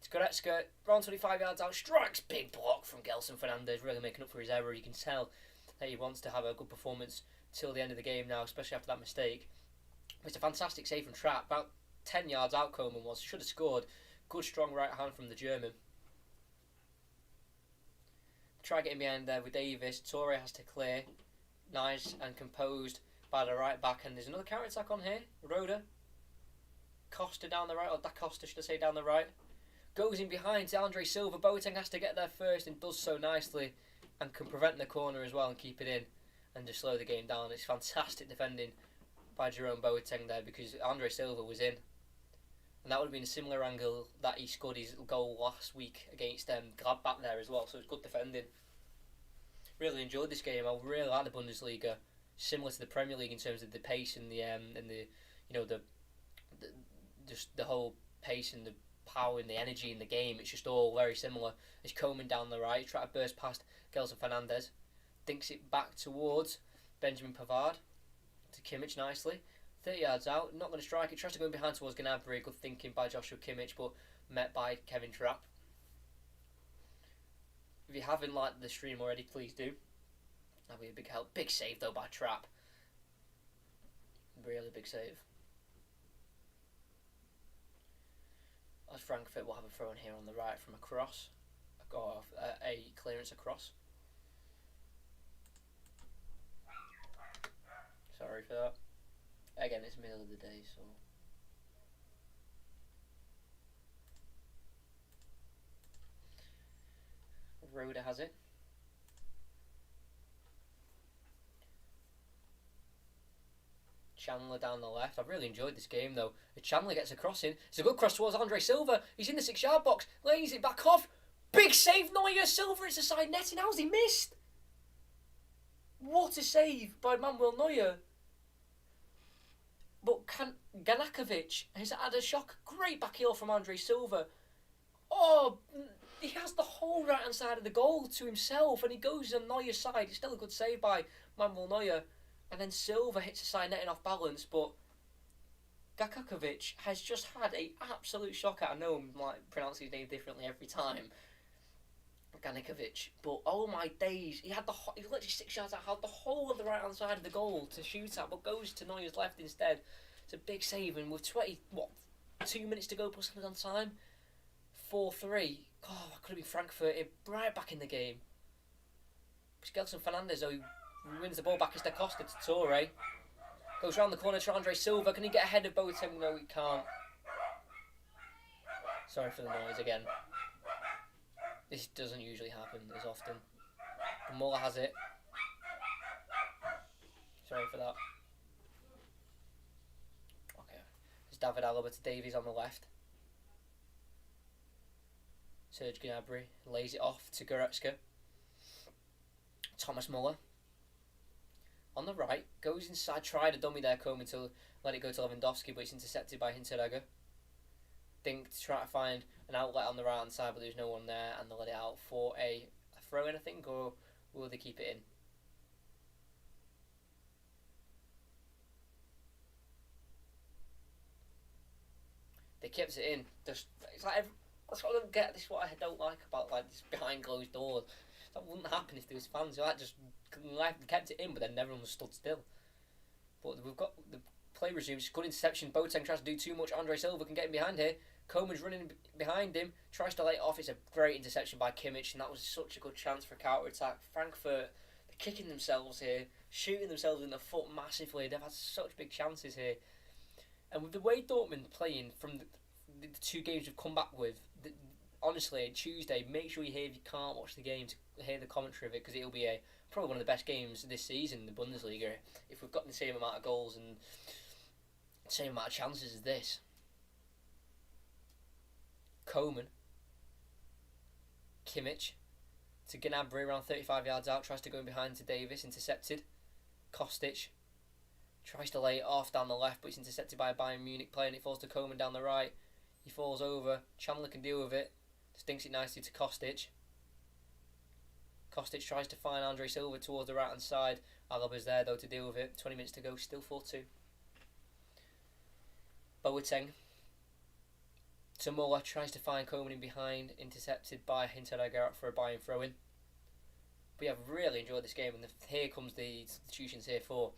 to Goretzka. Around 25 yards out. Strikes. Big block from Gelson Fernandes. Really making up for his error. You can tell that he wants to have a good performance till the end of the game now, especially after that mistake. It's a fantastic save from Trapp. About 10 yards out Coman was. Should have scored. Good strong right hand from the German. Try getting behind there with Davis. Toure has to clear. Nice and composed by the right back. And there's another counter attack on here. Roda. Costa down the right. Or Da Costa, should I say, down the right. Goes in behind to Andre Silva. Boateng has to get there first and does so nicely. And can prevent the corner as well and keep it in. And just slow the game down. It's fantastic defending by Jerome Boateng there, because Andre Silva was in. And that would have been a similar angle that he scored his goal last week against Gladbach there as well. So it's good defending. Really enjoyed this game. I really like the Bundesliga, similar to the Premier League in terms of the pace and the whole pace and the power and the energy in the game. It's just all very similar. It's Coman down the right, try to burst past Gelson Fernandes, dinks it back towards Benjamin Pavard to Kimmich nicely. 30 yards out, not going to strike it, tries to go in behind towards Gnabry. Good thinking by Joshua Kimmich, but met by Kevin Trapp. If you haven't liked the stream already, please do. That'll be a big help. Big save though by Trapp. Really big save. As Frankfurt will have a throw in here on the right from a cross. Or a clearance across. Sorry for that. Again, it's middle of the day, so... Roda has it. Chandler down the left. I've really enjoyed this game though. Chandler gets a cross in. It's a good cross towards Andre Silva. He's in the 6-yard box. Lays it back off. Big save, Neuer. Silva, it's a side netting. How's he missed? What a save by Manuel Neuer. But Ganakovic has had a shock. Great back heel from Andre Silva. Oh, he has the whole right-hand side of the goal to himself, and he goes on Neuer's side. It's still a good save by Manuel Neuer. And then Silva hits a side netting off balance, but Ganakovic has just had an absolute shocker. I know I'm pronouncing his name differently every time. Ganakovic, but oh my days, he was literally 6 yards out, had the whole of the right hand side of the goal to shoot at, but goes to Neuer's left instead. It's a big save, and with 2 minutes to go plus on time, 4-3. Oh, I could have been Frankfurt right back in the game. Gelson Fernandes, though, wins the ball back. It's Costa to Torre. Goes round the corner to Andre Silva. Can he get ahead of Boateng? No, he can't. Sorry for the noise again. This doesn't usually happen as often. But Muller has it. Sorry for that. Okay. It's David Alaba to Davies on the left. Serge Gnabry lays it off to Goretzka. Thomas Muller on the right, goes inside, tried a dummy there, Coman to let it go to Lewandowski, but it's intercepted by Hinteregger. Dink to try to find an outlet on the right hand side, but there's no one there, and they'll let it out for a throw in, I think, or will they keep it in? They kept it in. It's like that's what I don't get. This is what I don't like about like this behind closed doors. That wouldn't happen if there was fans. You like just kept it in, but then everyone was stood still. But we've got the play resumes. Good interception. Boateng tries to do too much. Andre Silva can get him behind here. Coman's running behind him. Tries to lay it off. It's a great interception by Kimmich, and that was such a good chance for a counter attack. Frankfurt, they're kicking themselves here, shooting themselves in the foot massively. They've had such big chances here. And with the way Dortmund playing from the two games we've come back with, honestly, Tuesday, make sure you hear if you can't watch the game to hear the commentary of it, because it'll be probably one of the best games this season in the Bundesliga if we've got the same amount of goals and the same amount of chances as this. Coman, Kimmich to Gnabry around 35 yards out, tries to go in behind to Davis, intercepted. Kostic tries to lay it off down the left, but it's intercepted by a Bayern Munich player, and it falls to Coman down the right. He falls over. Chandler can deal with it. Stinks it nicely to Kostic. Kostic tries to find Andre Silva towards the right hand side. Alaba's there though to deal with it. 20 minutes to go, still 4-2. Boateng to Muller, tries to find Coman in behind, intercepted by Hinteregger out for a Bayern throw-in. But yeah, I've really enjoyed this game, and here comes the substitutions here for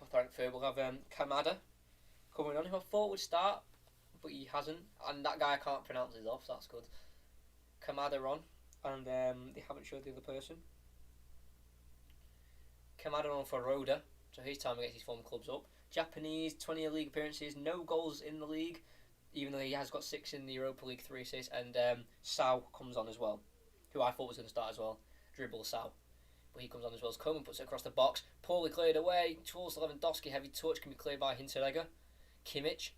Frankfurt. We'll have Kamada coming on, who I thought would start, but he hasn't, and that guy I can't pronounce his off, so that's good. Kamada on, and they haven't showed the other person. Kamada on for Roda, so his time against his former club's up. Japanese, 20 league appearances, no goals in the league, even though he has got 6 in the Europa League, 3 assists, and Sao comes on as well, who I thought was going to start as well. Dribble Sao. But he comes on as well as Coman, puts it across the box. Poorly cleared away, towards Lewandowski, heavy touch, can be cleared by Hinteregger. Kimmich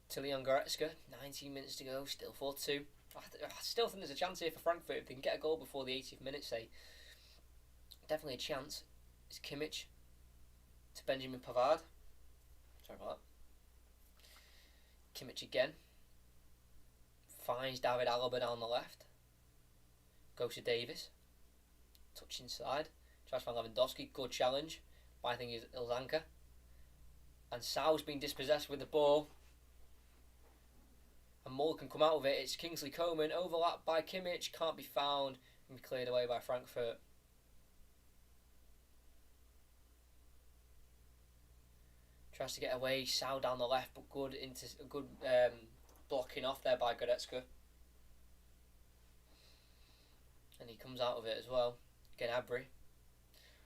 to Leon Goretzka, 19 minutes to go, still 4-2. I still think there's a chance here for Frankfurt if they can get a goal before the 80th minute, say. Definitely a chance. It's Kimmich to Benjamin Pavard. Sorry about that. Kimmich again. Finds David Alaba down the left. Goes to Davis. Touch inside. Tries to find Lewandowski. Good challenge. But I think it's Ilzanka. And Sau's been dispossessed with the ball. And Muller can come out of it. It's Kingsley Coman. Overlapped by Kimmich. Can't be found. And cleared away by Frankfurt. Tries to get away. Sau down the left. But good blocking off there by Goretzka. And he comes out of it as well. Gnabry.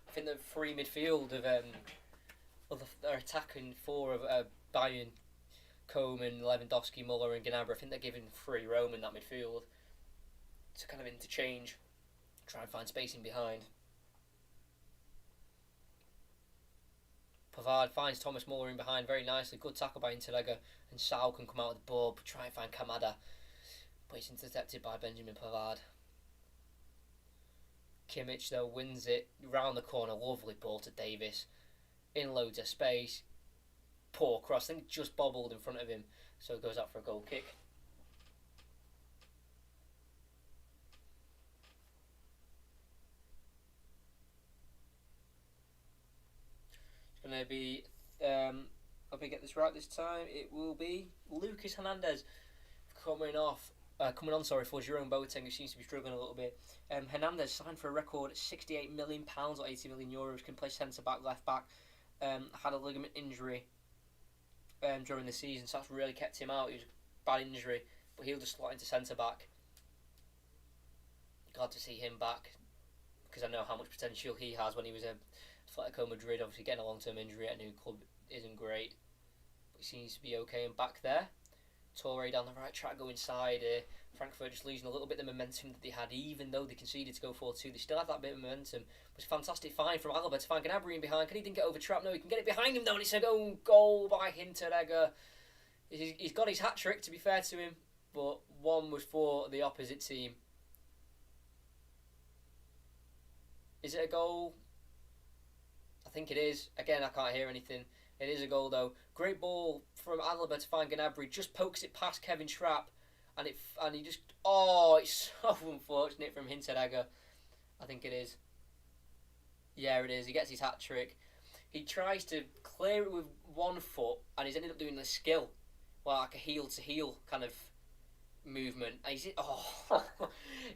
I think the free midfield of their attacking four of Bayern, Coman, Lewandowski, Muller and Gnabry, I think they're giving free roam in that midfield to kind of interchange, try and find spacing behind. Pavard finds Thomas Muller in behind very nicely. Good tackle by Hinteregger, and Sau can come out with the ball, but try and find Kamada, but it's intercepted by Benjamin Pavard. Kimmich though wins it round the corner, lovely ball to Davis, in loads of space, poor cross, I think just bobbled in front of him, so it goes out for a goal kick. It's going to be, let me get this right this time, it will be Lucas Hernandez coming on for Jerome Boateng, who seems to be struggling a little bit. Hernandez signed for a record £68 million or €80 million, can play centre back, left back. Had a ligament injury during the season, so that's really kept him out. It was a bad injury, but he'll just slot into centre back. Glad to see him back. because I know how much potential he has when he was at Atletico Madrid. Obviously, getting a long-term injury at a new club isn't great, but he seems to be okay. And back there, Torre down the right track, go inside. Frankfurt just losing a little bit of the momentum that they had, even though they conceded to go 4-2. They still have that bit of momentum. It was a fantastic find from Alaba to find Gnabry in behind. Can he didn't get over trap? No, he can get it behind him though, and it's a goal by Hinteregger. He's got his hat trick, to be fair to him, but one was for the opposite team. Is it a goal? I think it is. Again, I can't hear anything. It is a goal though. Great ball from Alaba to find Gnabry. Just pokes it past Kevin Trapp, and he just it's so unfortunate from Hinteregger. I think it is. Yeah, it is. He gets his hat trick. He tries to clear it with one foot, and he's ended up doing the skill, like a heel to heel kind of movement.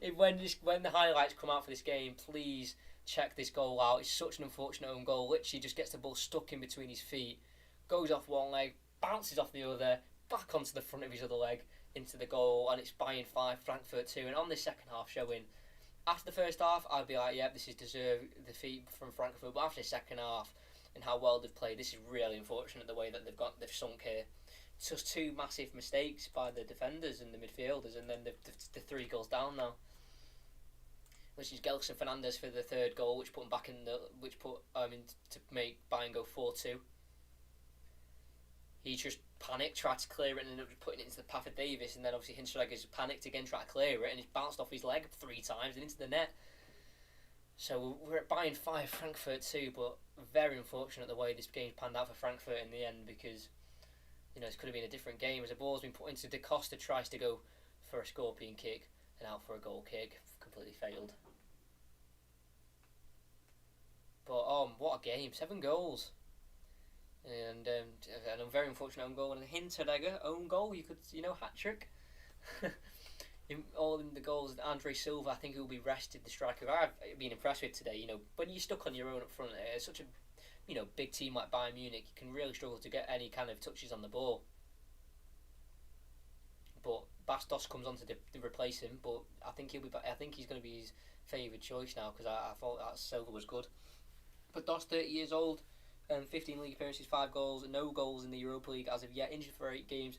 And when the highlights come out for this game, please check this goal out. It's such an unfortunate own goal. Literally just gets the ball stuck in between his feet, goes off one leg, bounces off the other, back onto the front of his other leg into the goal, and it's Bayern 5, Frankfurt 2. And on this second half showing, after the first half, I'd be like, yeah, this is deserved defeat from Frankfurt. But after the second half and how well they've played, this is really unfortunate the way that they've sunk here. It's just two massive mistakes by the defenders and the midfielders, and then the 3 goals down now. Which is Gelson Fernandes for the 3rd goal, which put him back to make Bayern go 4-2. He just panicked, tried to clear it, and ended up putting it into the path of Davis, and then obviously Hinteregger's panicked again, tried to clear it, and it's bounced off his leg 3 times and into the net. So we're at Bayern 5, Frankfurt 2, but very unfortunate the way this game's panned out for Frankfurt in the end, because this could have been a different game as the ball's been put into. De Costa tries to go for a scorpion kick and out for a goal kick, completely failed. But what a game! 7 goals, and a very unfortunate own goal, and a Hinteregger own goal. You could hat trick. All in the goals, Andre Silva, I think he will be rested. The striker I've been impressed with today. When you're stuck on your own up front, it's such a big team like Bayern Munich, you can really struggle to get any kind of touches on the ball. But Bastos comes on to replace him, but I think he'll be back. I think he's going to be his favoured choice now, because I thought that Silva was good. But Doss, 30 years old, 15 league appearances, 5 goals, no goals in the Europa League as of yet. Injured for 8 games,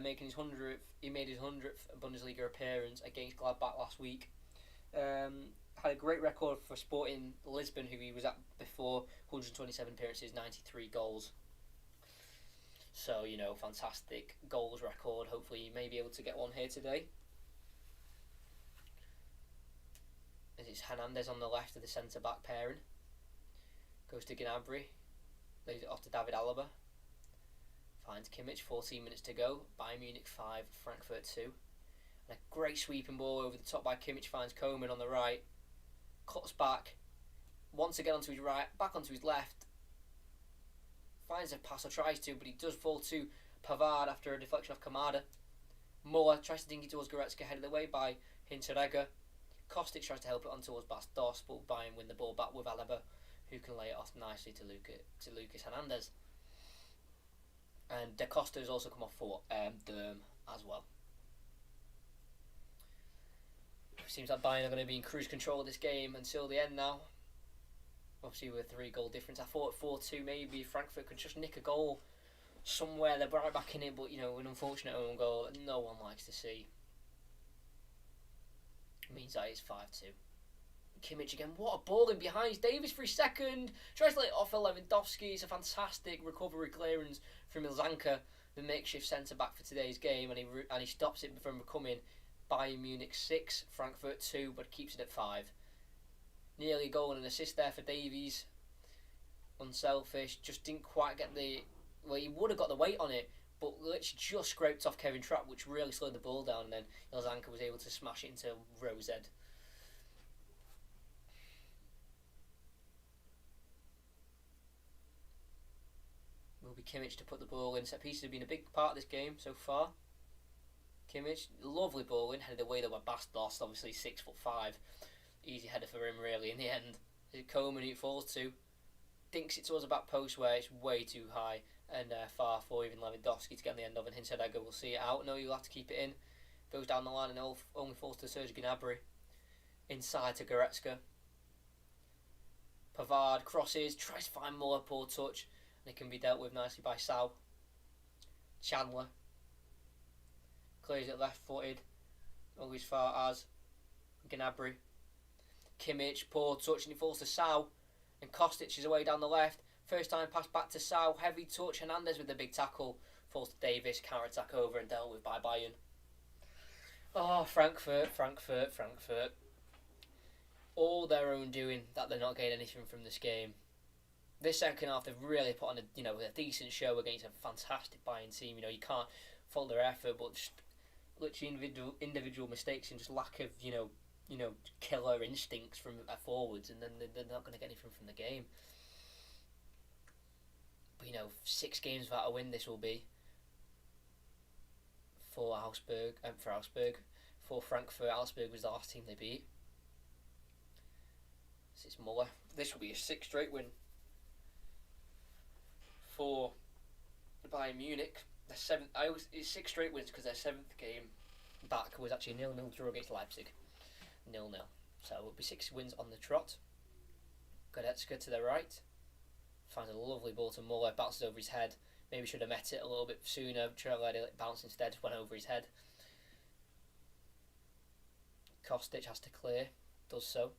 making his 100th. He made his 100th Bundesliga appearance against Gladbach last week. Had a great record for Sporting Lisbon, who he was at before. 127 appearances, 93 goals. So fantastic goals record. Hopefully, he may be able to get one here today. As it's Hernandez on the left of the centre back pairing. Goes to Gnabry, lays it off to David Alaba. Finds Kimmich, 14 minutes to go. Bayern Munich 5, Frankfurt 2. And a great sweeping ball over the top by Kimmich, finds Koeman on the right. Cuts back, once again onto his right, back onto his left. Finds a pass, or tries to, but he does fall to Pavard after a deflection off Kamada. Muller tries to dink it towards Goretzka, headed away by Hinteregger. Kostic tries to help it on towards Bastos, but Bayern win the ball back with Alaba, who can lay it off nicely to Lucas Hernandez. And De Costa has also come off for Derm as well. Seems like Bayern are going to be in cruise control of this game until the end now. Obviously with a 3-goal difference. I thought 4-2 maybe Frankfurt could just nick a goal somewhere. They're right back in it, but an unfortunate own goal that no one likes to see. It means that it's 5-2. Kimmich again, what a ball in behind Davis for his second. Tries to lay it off for Lewandowski. It's a fantastic recovery clearance from Ilzanka, the makeshift centre back for today's game, and he stops it from becoming Bayern Munich 6, Frankfurt 2, but keeps it at 5. Nearly a goal and an assist there for Davies. Unselfish, just didn't quite get he would have got the weight on it, but literally just scraped off Kevin Trapp, which really slowed the ball down, and then Ilzanka was able to smash it into row Z. Will be Kimmich to put the ball in. Set pieces have been a big part of this game so far. Kimmich, lovely ball in, headed away though by Bastos, obviously 6'5". Easy header for him really in the end. Koeman who it falls to, dinks it towards the back post where it's way too high and far for even Lewandowski to get on the end of, and Hinteregger will see it out. No, you'll have to keep it in. Goes down the line and only falls to Serge Gnabry. Inside to Goretzka. Pavard crosses, tries to find Muller, poor touch, and it can be dealt with nicely by Sal. Chandler clears it left-footed, all as far as Gnabry. Kimmich, poor touch, and it falls to Sal, and Kostic is away down the left. First time pass back to Sal, heavy touch, Hernandez with the big tackle, falls to Davis, counter-attack over and dealt with by Bayern. Oh, Frankfurt. All their own doing that they're not getting anything from this game. This second half, they've really put on a decent show against a fantastic Bayern team. You can't fault their effort, but just literally individual mistakes and just lack of killer instincts from forwards, and then they're not going to get anything from the game. But 6 games without a win this will be for Augsburg. For Frankfurt, Augsburg was the last team they beat. This is Muller. This will be a 6th straight win for Bayern Munich. Their 7th. It's 6 straight wins because their 7th game back was actually a 0-0 draw against Leipzig. 0-0. So it will be 6 wins on the trot. Goretzka to the right. Finds a lovely ball to Muller. Bounces over his head. Maybe should have met it a little bit sooner. Tried to let it bounce instead. Went over his head. Kostic has to clear. Does so.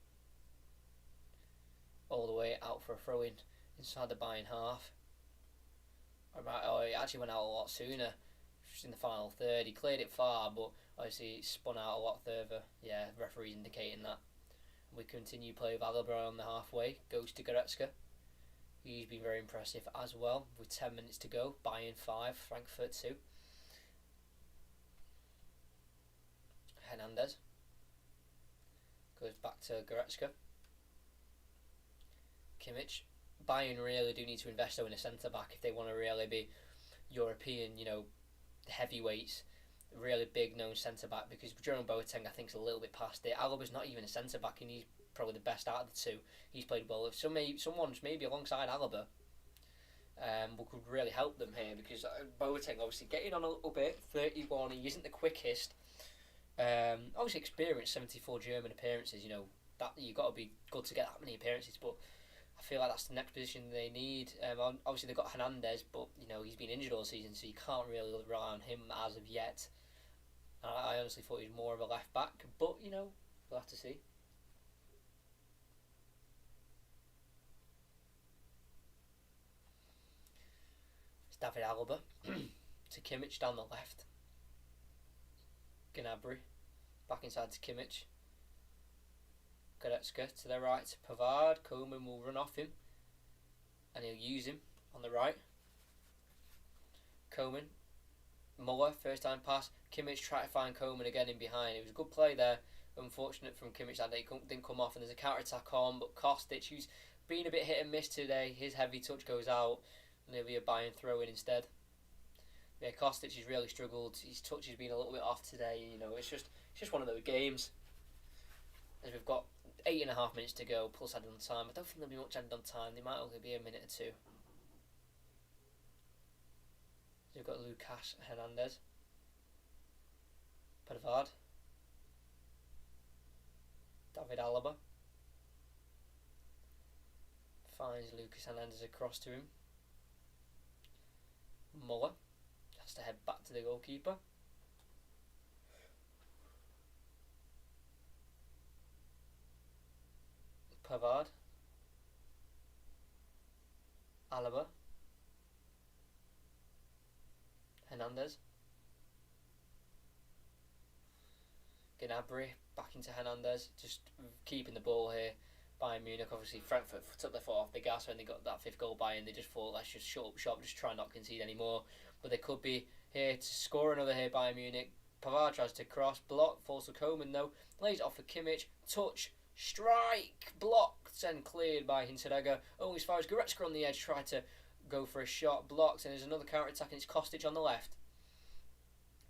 All the way out for a throw-in inside the Bayern half. It actually went out a lot sooner. Just in the final third. He cleared it far, but obviously it spun out a lot further. Yeah, referee's indicating that. We continue play with Alaba on the halfway. Goes to Goretzka. He's been very impressive as well. With 10 minutes to go. Bayern 5, Frankfurt 2. Hernandez. Goes back to Goretzka. Kimmich. Bayern really do need to invest though in a centre-back if they want to really be European, heavyweights. Really big known centre-back, because Jerome Boateng I think is a little bit past it. Alaba's not even a centre-back and he's probably the best out of the two. He's played well. Someone maybe alongside Alaba could really help them here, because Boateng obviously getting on a little bit, 31, he isn't the quickest. Obviously experienced 74 German appearances, that you've got to be good to get that many appearances, but I feel like that's the next position they need. Obviously they've got Hernandez, but he's been injured all season, so you can't really rely on him as of yet. I honestly thought he was more of a left back, but we'll have to see. It's David Alaba to Kimmich down the left. Gnabry back inside to Kimmich. Goretzka to the right. Pavard. Koeman will run off him, and he'll use him on the right. Koeman. Muller, first time pass. Kimmich try to find Koeman again in behind. It was a good play there. Unfortunate from Kimmich that it didn't come off, and there's a counter attack on. But Kostic, who's been a bit hit and miss today, his heavy touch goes out, and there'll be a Bayern throw in instead. Yeah, Kostic has really struggled. His touch has been a little bit off today. It's just one of those games. As we've got 8.5 minutes to go, plus added on time. I don't think there'll be much added on time. There might only be a minute or two. So we've got Lucas Hernandez. Pavard. David Alaba. Finds Lucas Hernandez across to him. Muller has to head back to the goalkeeper. Pavard. Alaba. Hernandez. Gnabry back into Hernandez, just keeping the ball here. Bayern Munich, obviously Frankfurt took their foot off the gas when they got that 5th goal by, and they just thought, let's just shut up shop, just try not to concede anymore. But they could be here to score another here. Bayern Munich. Pavard tries to cross, block, falls to Koeman though, lays it off for Kimmich, touch, strike, blocked and cleared by Hinteregger. Only as far as Goretzka on the edge, tried to go for a shot, blocked, and there's another counter attack, and it's Kostic on the left.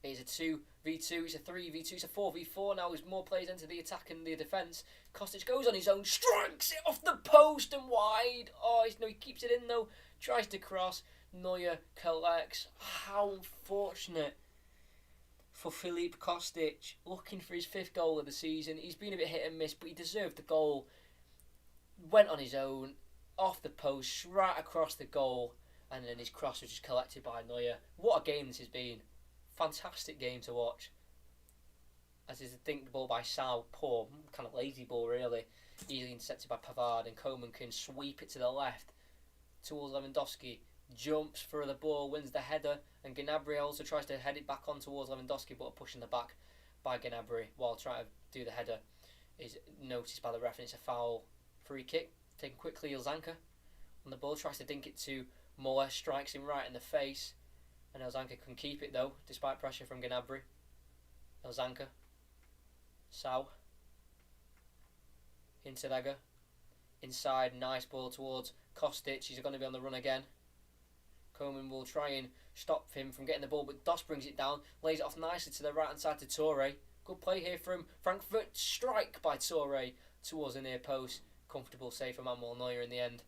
It's a 2v2, it's a 3v2, it's a 4v4 now as more players enter the attack and the defence. Kostic goes on his own, strikes it off the post and wide. He keeps it in though, tries to cross. Neuer collects. How unfortunate for Filip Kostic, looking for his 5th goal of the season. He's been a bit hit and miss, but he deserved the goal. went on his own, off the post, right across the goal, and then his cross was just collected by Neuer. What a game this has been. Fantastic game to watch. As is a think ball by Sal, poor, kind of lazy ball really. Easily intercepted by Pavard, and Koeman can sweep it to the left towards Lewandowski. Jumps for the ball, wins the header, and Gnabry also tries to head it back on towards Lewandowski, but a push in the back by Gnabry while trying to do the header is noticed by the ref, and it's a foul. Free kick taken quickly. Ilzanka on the ball, tries to dink it to Muller, strikes him right in the face, and Ilzanka can keep it though despite pressure from Gnabry. Ilzanka, Sau, Hinteregger, inside, nice ball towards Kostic. He's going to be on the run again. Koeman will try and stop him from getting the ball, but Doss brings it down, lays it off nicely to the right hand side to Toure. Good play here from Frankfurt. Strike by Toure towards the near post. Comfortable save from Manuel Neuer in the end.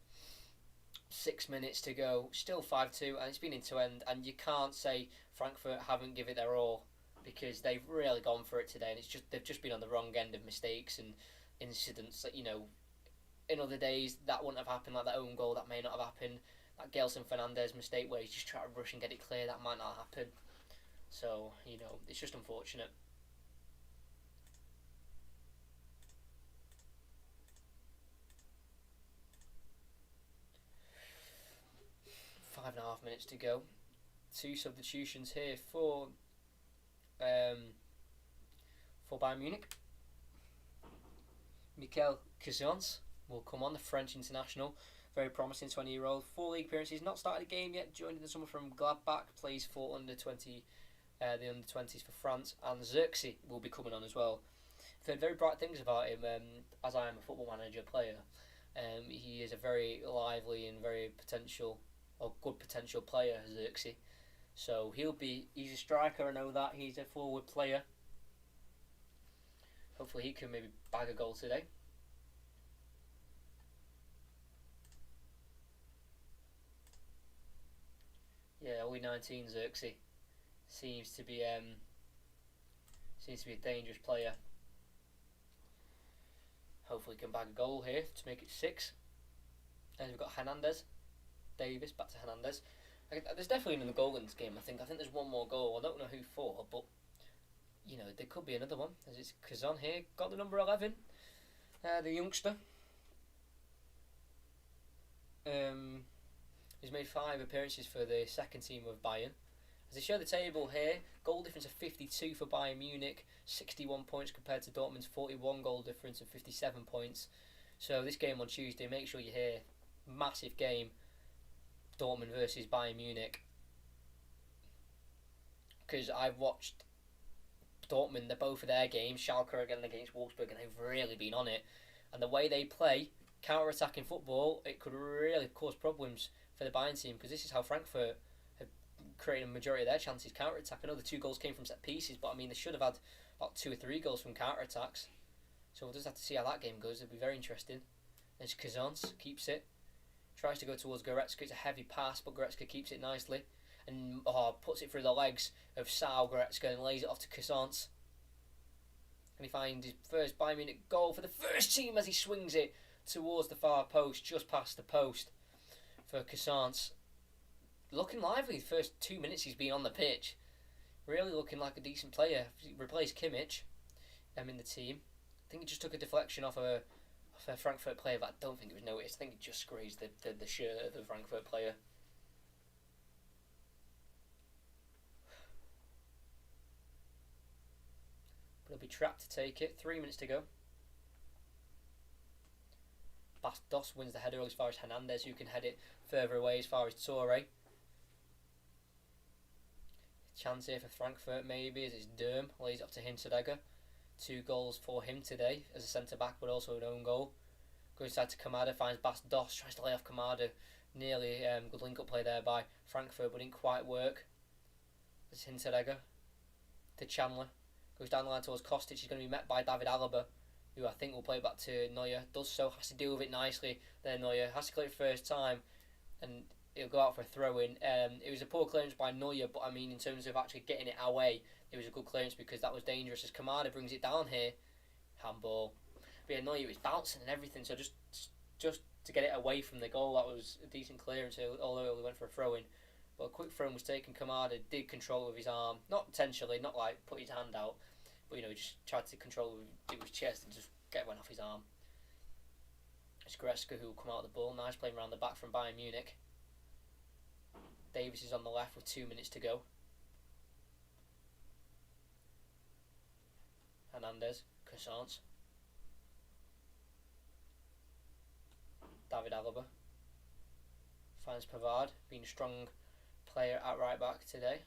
6 minutes to go, still 5-2, and it's been into end. And you can't say Frankfurt haven't given it their all, because they've really gone for it today, and they've just been on the wrong end of mistakes and incidents that, in other days that wouldn't have happened. Like that own goal, that may not have happened. That Gelson Fernandez mistake where he's just trying to rush and get it clear, that might not happen. So, it's just unfortunate. Five and a half minutes to go. Two substitutions here for Bayern Munich. Mikel Cousins will come on, the French international. Very promising 20-year-old. 4 league appearances, not started a game yet. Joined in the summer from Gladbach. Plays for under-20, the under-20s for France. And Xerxes will be coming on as well. I've heard very bright things about him. As I am a Football Manager player, he is a very lively and very good potential player, Xerxes. So he's a striker, I know that. He's a forward player. Hopefully he can maybe bag a goal today. Yeah, only 19, Xerxes. Seems to be a dangerous player. Hopefully he can bag a goal here to make it 6. And we've got Hernandez. Davis, back to Hernandez. There's definitely another goal in this game, I think. I think there's one more goal. I don't know who for, but there could be another one. As it's Kazan here, got the number 11, the youngster. He's made 5 appearances for the second team of Bayern. As they show the table here, goal difference of 52 for Bayern Munich, 61 points compared to Dortmund's 41 goal difference of 57 points. So this game on Tuesday, make sure you're here. Massive game. Dortmund versus Bayern Munich, because I've watched Dortmund, they're both of their games, Schalke again against Wolfsburg, and they've really been on it. And the way they play counter-attacking football, it could really cause problems for the Bayern team, because this is how Frankfurt have created a majority of their chances, counter-attack. I know the 2 goals came from set pieces, but they should have had about 2 or 3 goals from counter-attacks. So we'll just have to see how that game goes. It'll be very interesting. There's Kazans, keeps it. Tries to go towards Goretzka. It's a heavy pass, but Goretzka keeps it nicely. And puts it through the legs of Sal Goretzka and lays it off to Cousins. And he finds his first Bayern Munich goal for the first team as he swings it towards the far post, just past the post for Cousins. Looking lively the first 2 minutes he's been on the pitch. Really looking like a decent player. He replaced Kimmich in the team. I think he just took a deflection off a Frankfurt player, but I don't think it was noticed. I think he just grazed the shirt of the Frankfurt player. But he'll be trapped to take it. 3 minutes to go. Bas Doss wins the header as far as Hernandez, who can head it further away as far as Toure. Chance here for Frankfurt maybe, as it's Derm lays it up to Hinteregger. 2 goals for him today as a centre-back, but also an own goal. Goes inside to Kamada, finds Bas Doss, tries to lay off Kamada. Nearly good link-up play there by Frankfurt, but didn't quite work. There's Hinteregger to Chandler. Goes down the line towards Kostic. He's going to be met by David Alaba, who I think will play back to Neuer. Does so, has to deal with it nicely there, Neuer. Has to clear it first time, and it'll go out for a throw-in. It was a poor clearance by Neuer, but in terms of actually getting it away, it was a good clearance because that was dangerous as Kamada brings it down here. Handball. But yeah, Neuer is bouncing and everything, so just just to get it away from the goal. That was a decent clearance, although he only went for a throw-in. But a quick throw was taken. Kamada did control it with his arm. Not intentionally, not like put his hand out, but he just tried to control it with his chest and just get one off his arm. It's Goretzka who will come out of the ball. Nice playing around the back from Bayern Munich. Davies is on the left with 2 minutes to go. Hernandez, Cassance. David Alaba finds Pavard, being a strong player at right back today.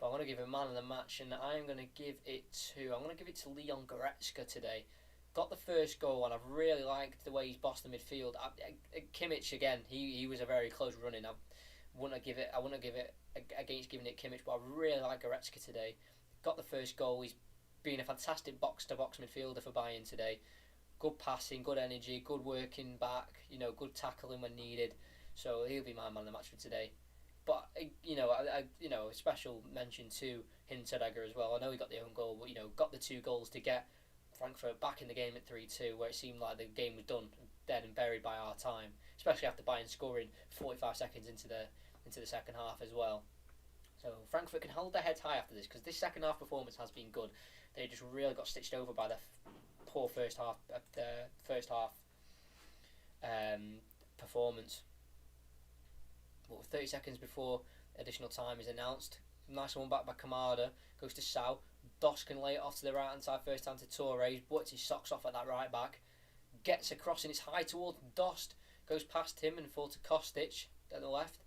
But I'm going to give a man of the match, and I'm going to give it to Leon Goretzka today. Got the first goal, and I've really liked the way he's bossed the midfield. Kimmich again, he was a very close running. I wouldn't give it against giving it Kimmich, but I really like Goretzka today. Got the first goal. He's been a fantastic box-to-box midfielder for Bayern today. Good passing, good energy, good working back, good tackling when needed. So he'll be my man of the match for today. But a special mention to Hinteregger as well. I know he got the own goal, but got the 2 goals to get Frankfurt back in the game at 3-2, where it seemed like the game was done, dead and buried by our time. Especially after Bayern scoring 45 seconds into the second half as well. So Frankfurt can hold their heads high after this, because this second half performance has been good. They just really got stitched over by the poor first half performance. But 30 seconds before additional time is announced, nice one back by Kamada, goes to Sau. Dost can lay it off to the right hand side first time to Torres, butts his socks off at that right back, gets across and it's high towards Dost, goes past him and forward to Kostic at the left.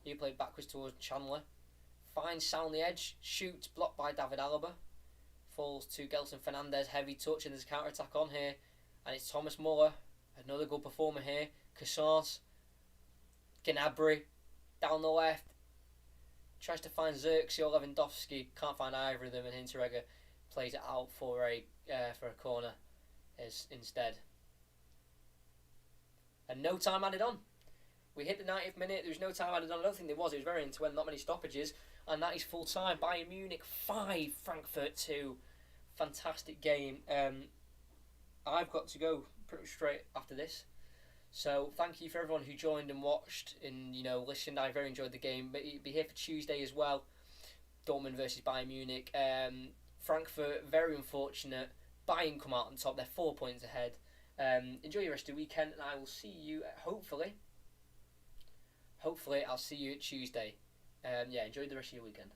He played backwards towards Chandler, finds Sau on the edge, shoots, blocked by David Alaba, falls to Gelson Fernandez, heavy touch, and there's a counter attack on here, and it's Thomas Muller, another good performer here. Cassance, Gnabry down the left, tries to find Xerxes or Lewandowski, can't find either of them, and Hinteregger plays it out for a corner instead. And no time added on. We hit the 90th minute, there was no time added on. I don't think there was, it was very end-to-end, not many stoppages, and that is full time. Bayern Munich 5, Frankfurt 2. Fantastic game. I've got to go pretty straight after this. So thank you for everyone who joined and watched and listened. I very enjoyed the game. But be here for Tuesday as well. Dortmund versus Bayern Munich. Frankfurt, very unfortunate. Bayern come out on top. They're 4 points ahead. Enjoy your rest of the weekend, and I will see you hopefully I'll see you at Tuesday. Enjoy the rest of your weekend.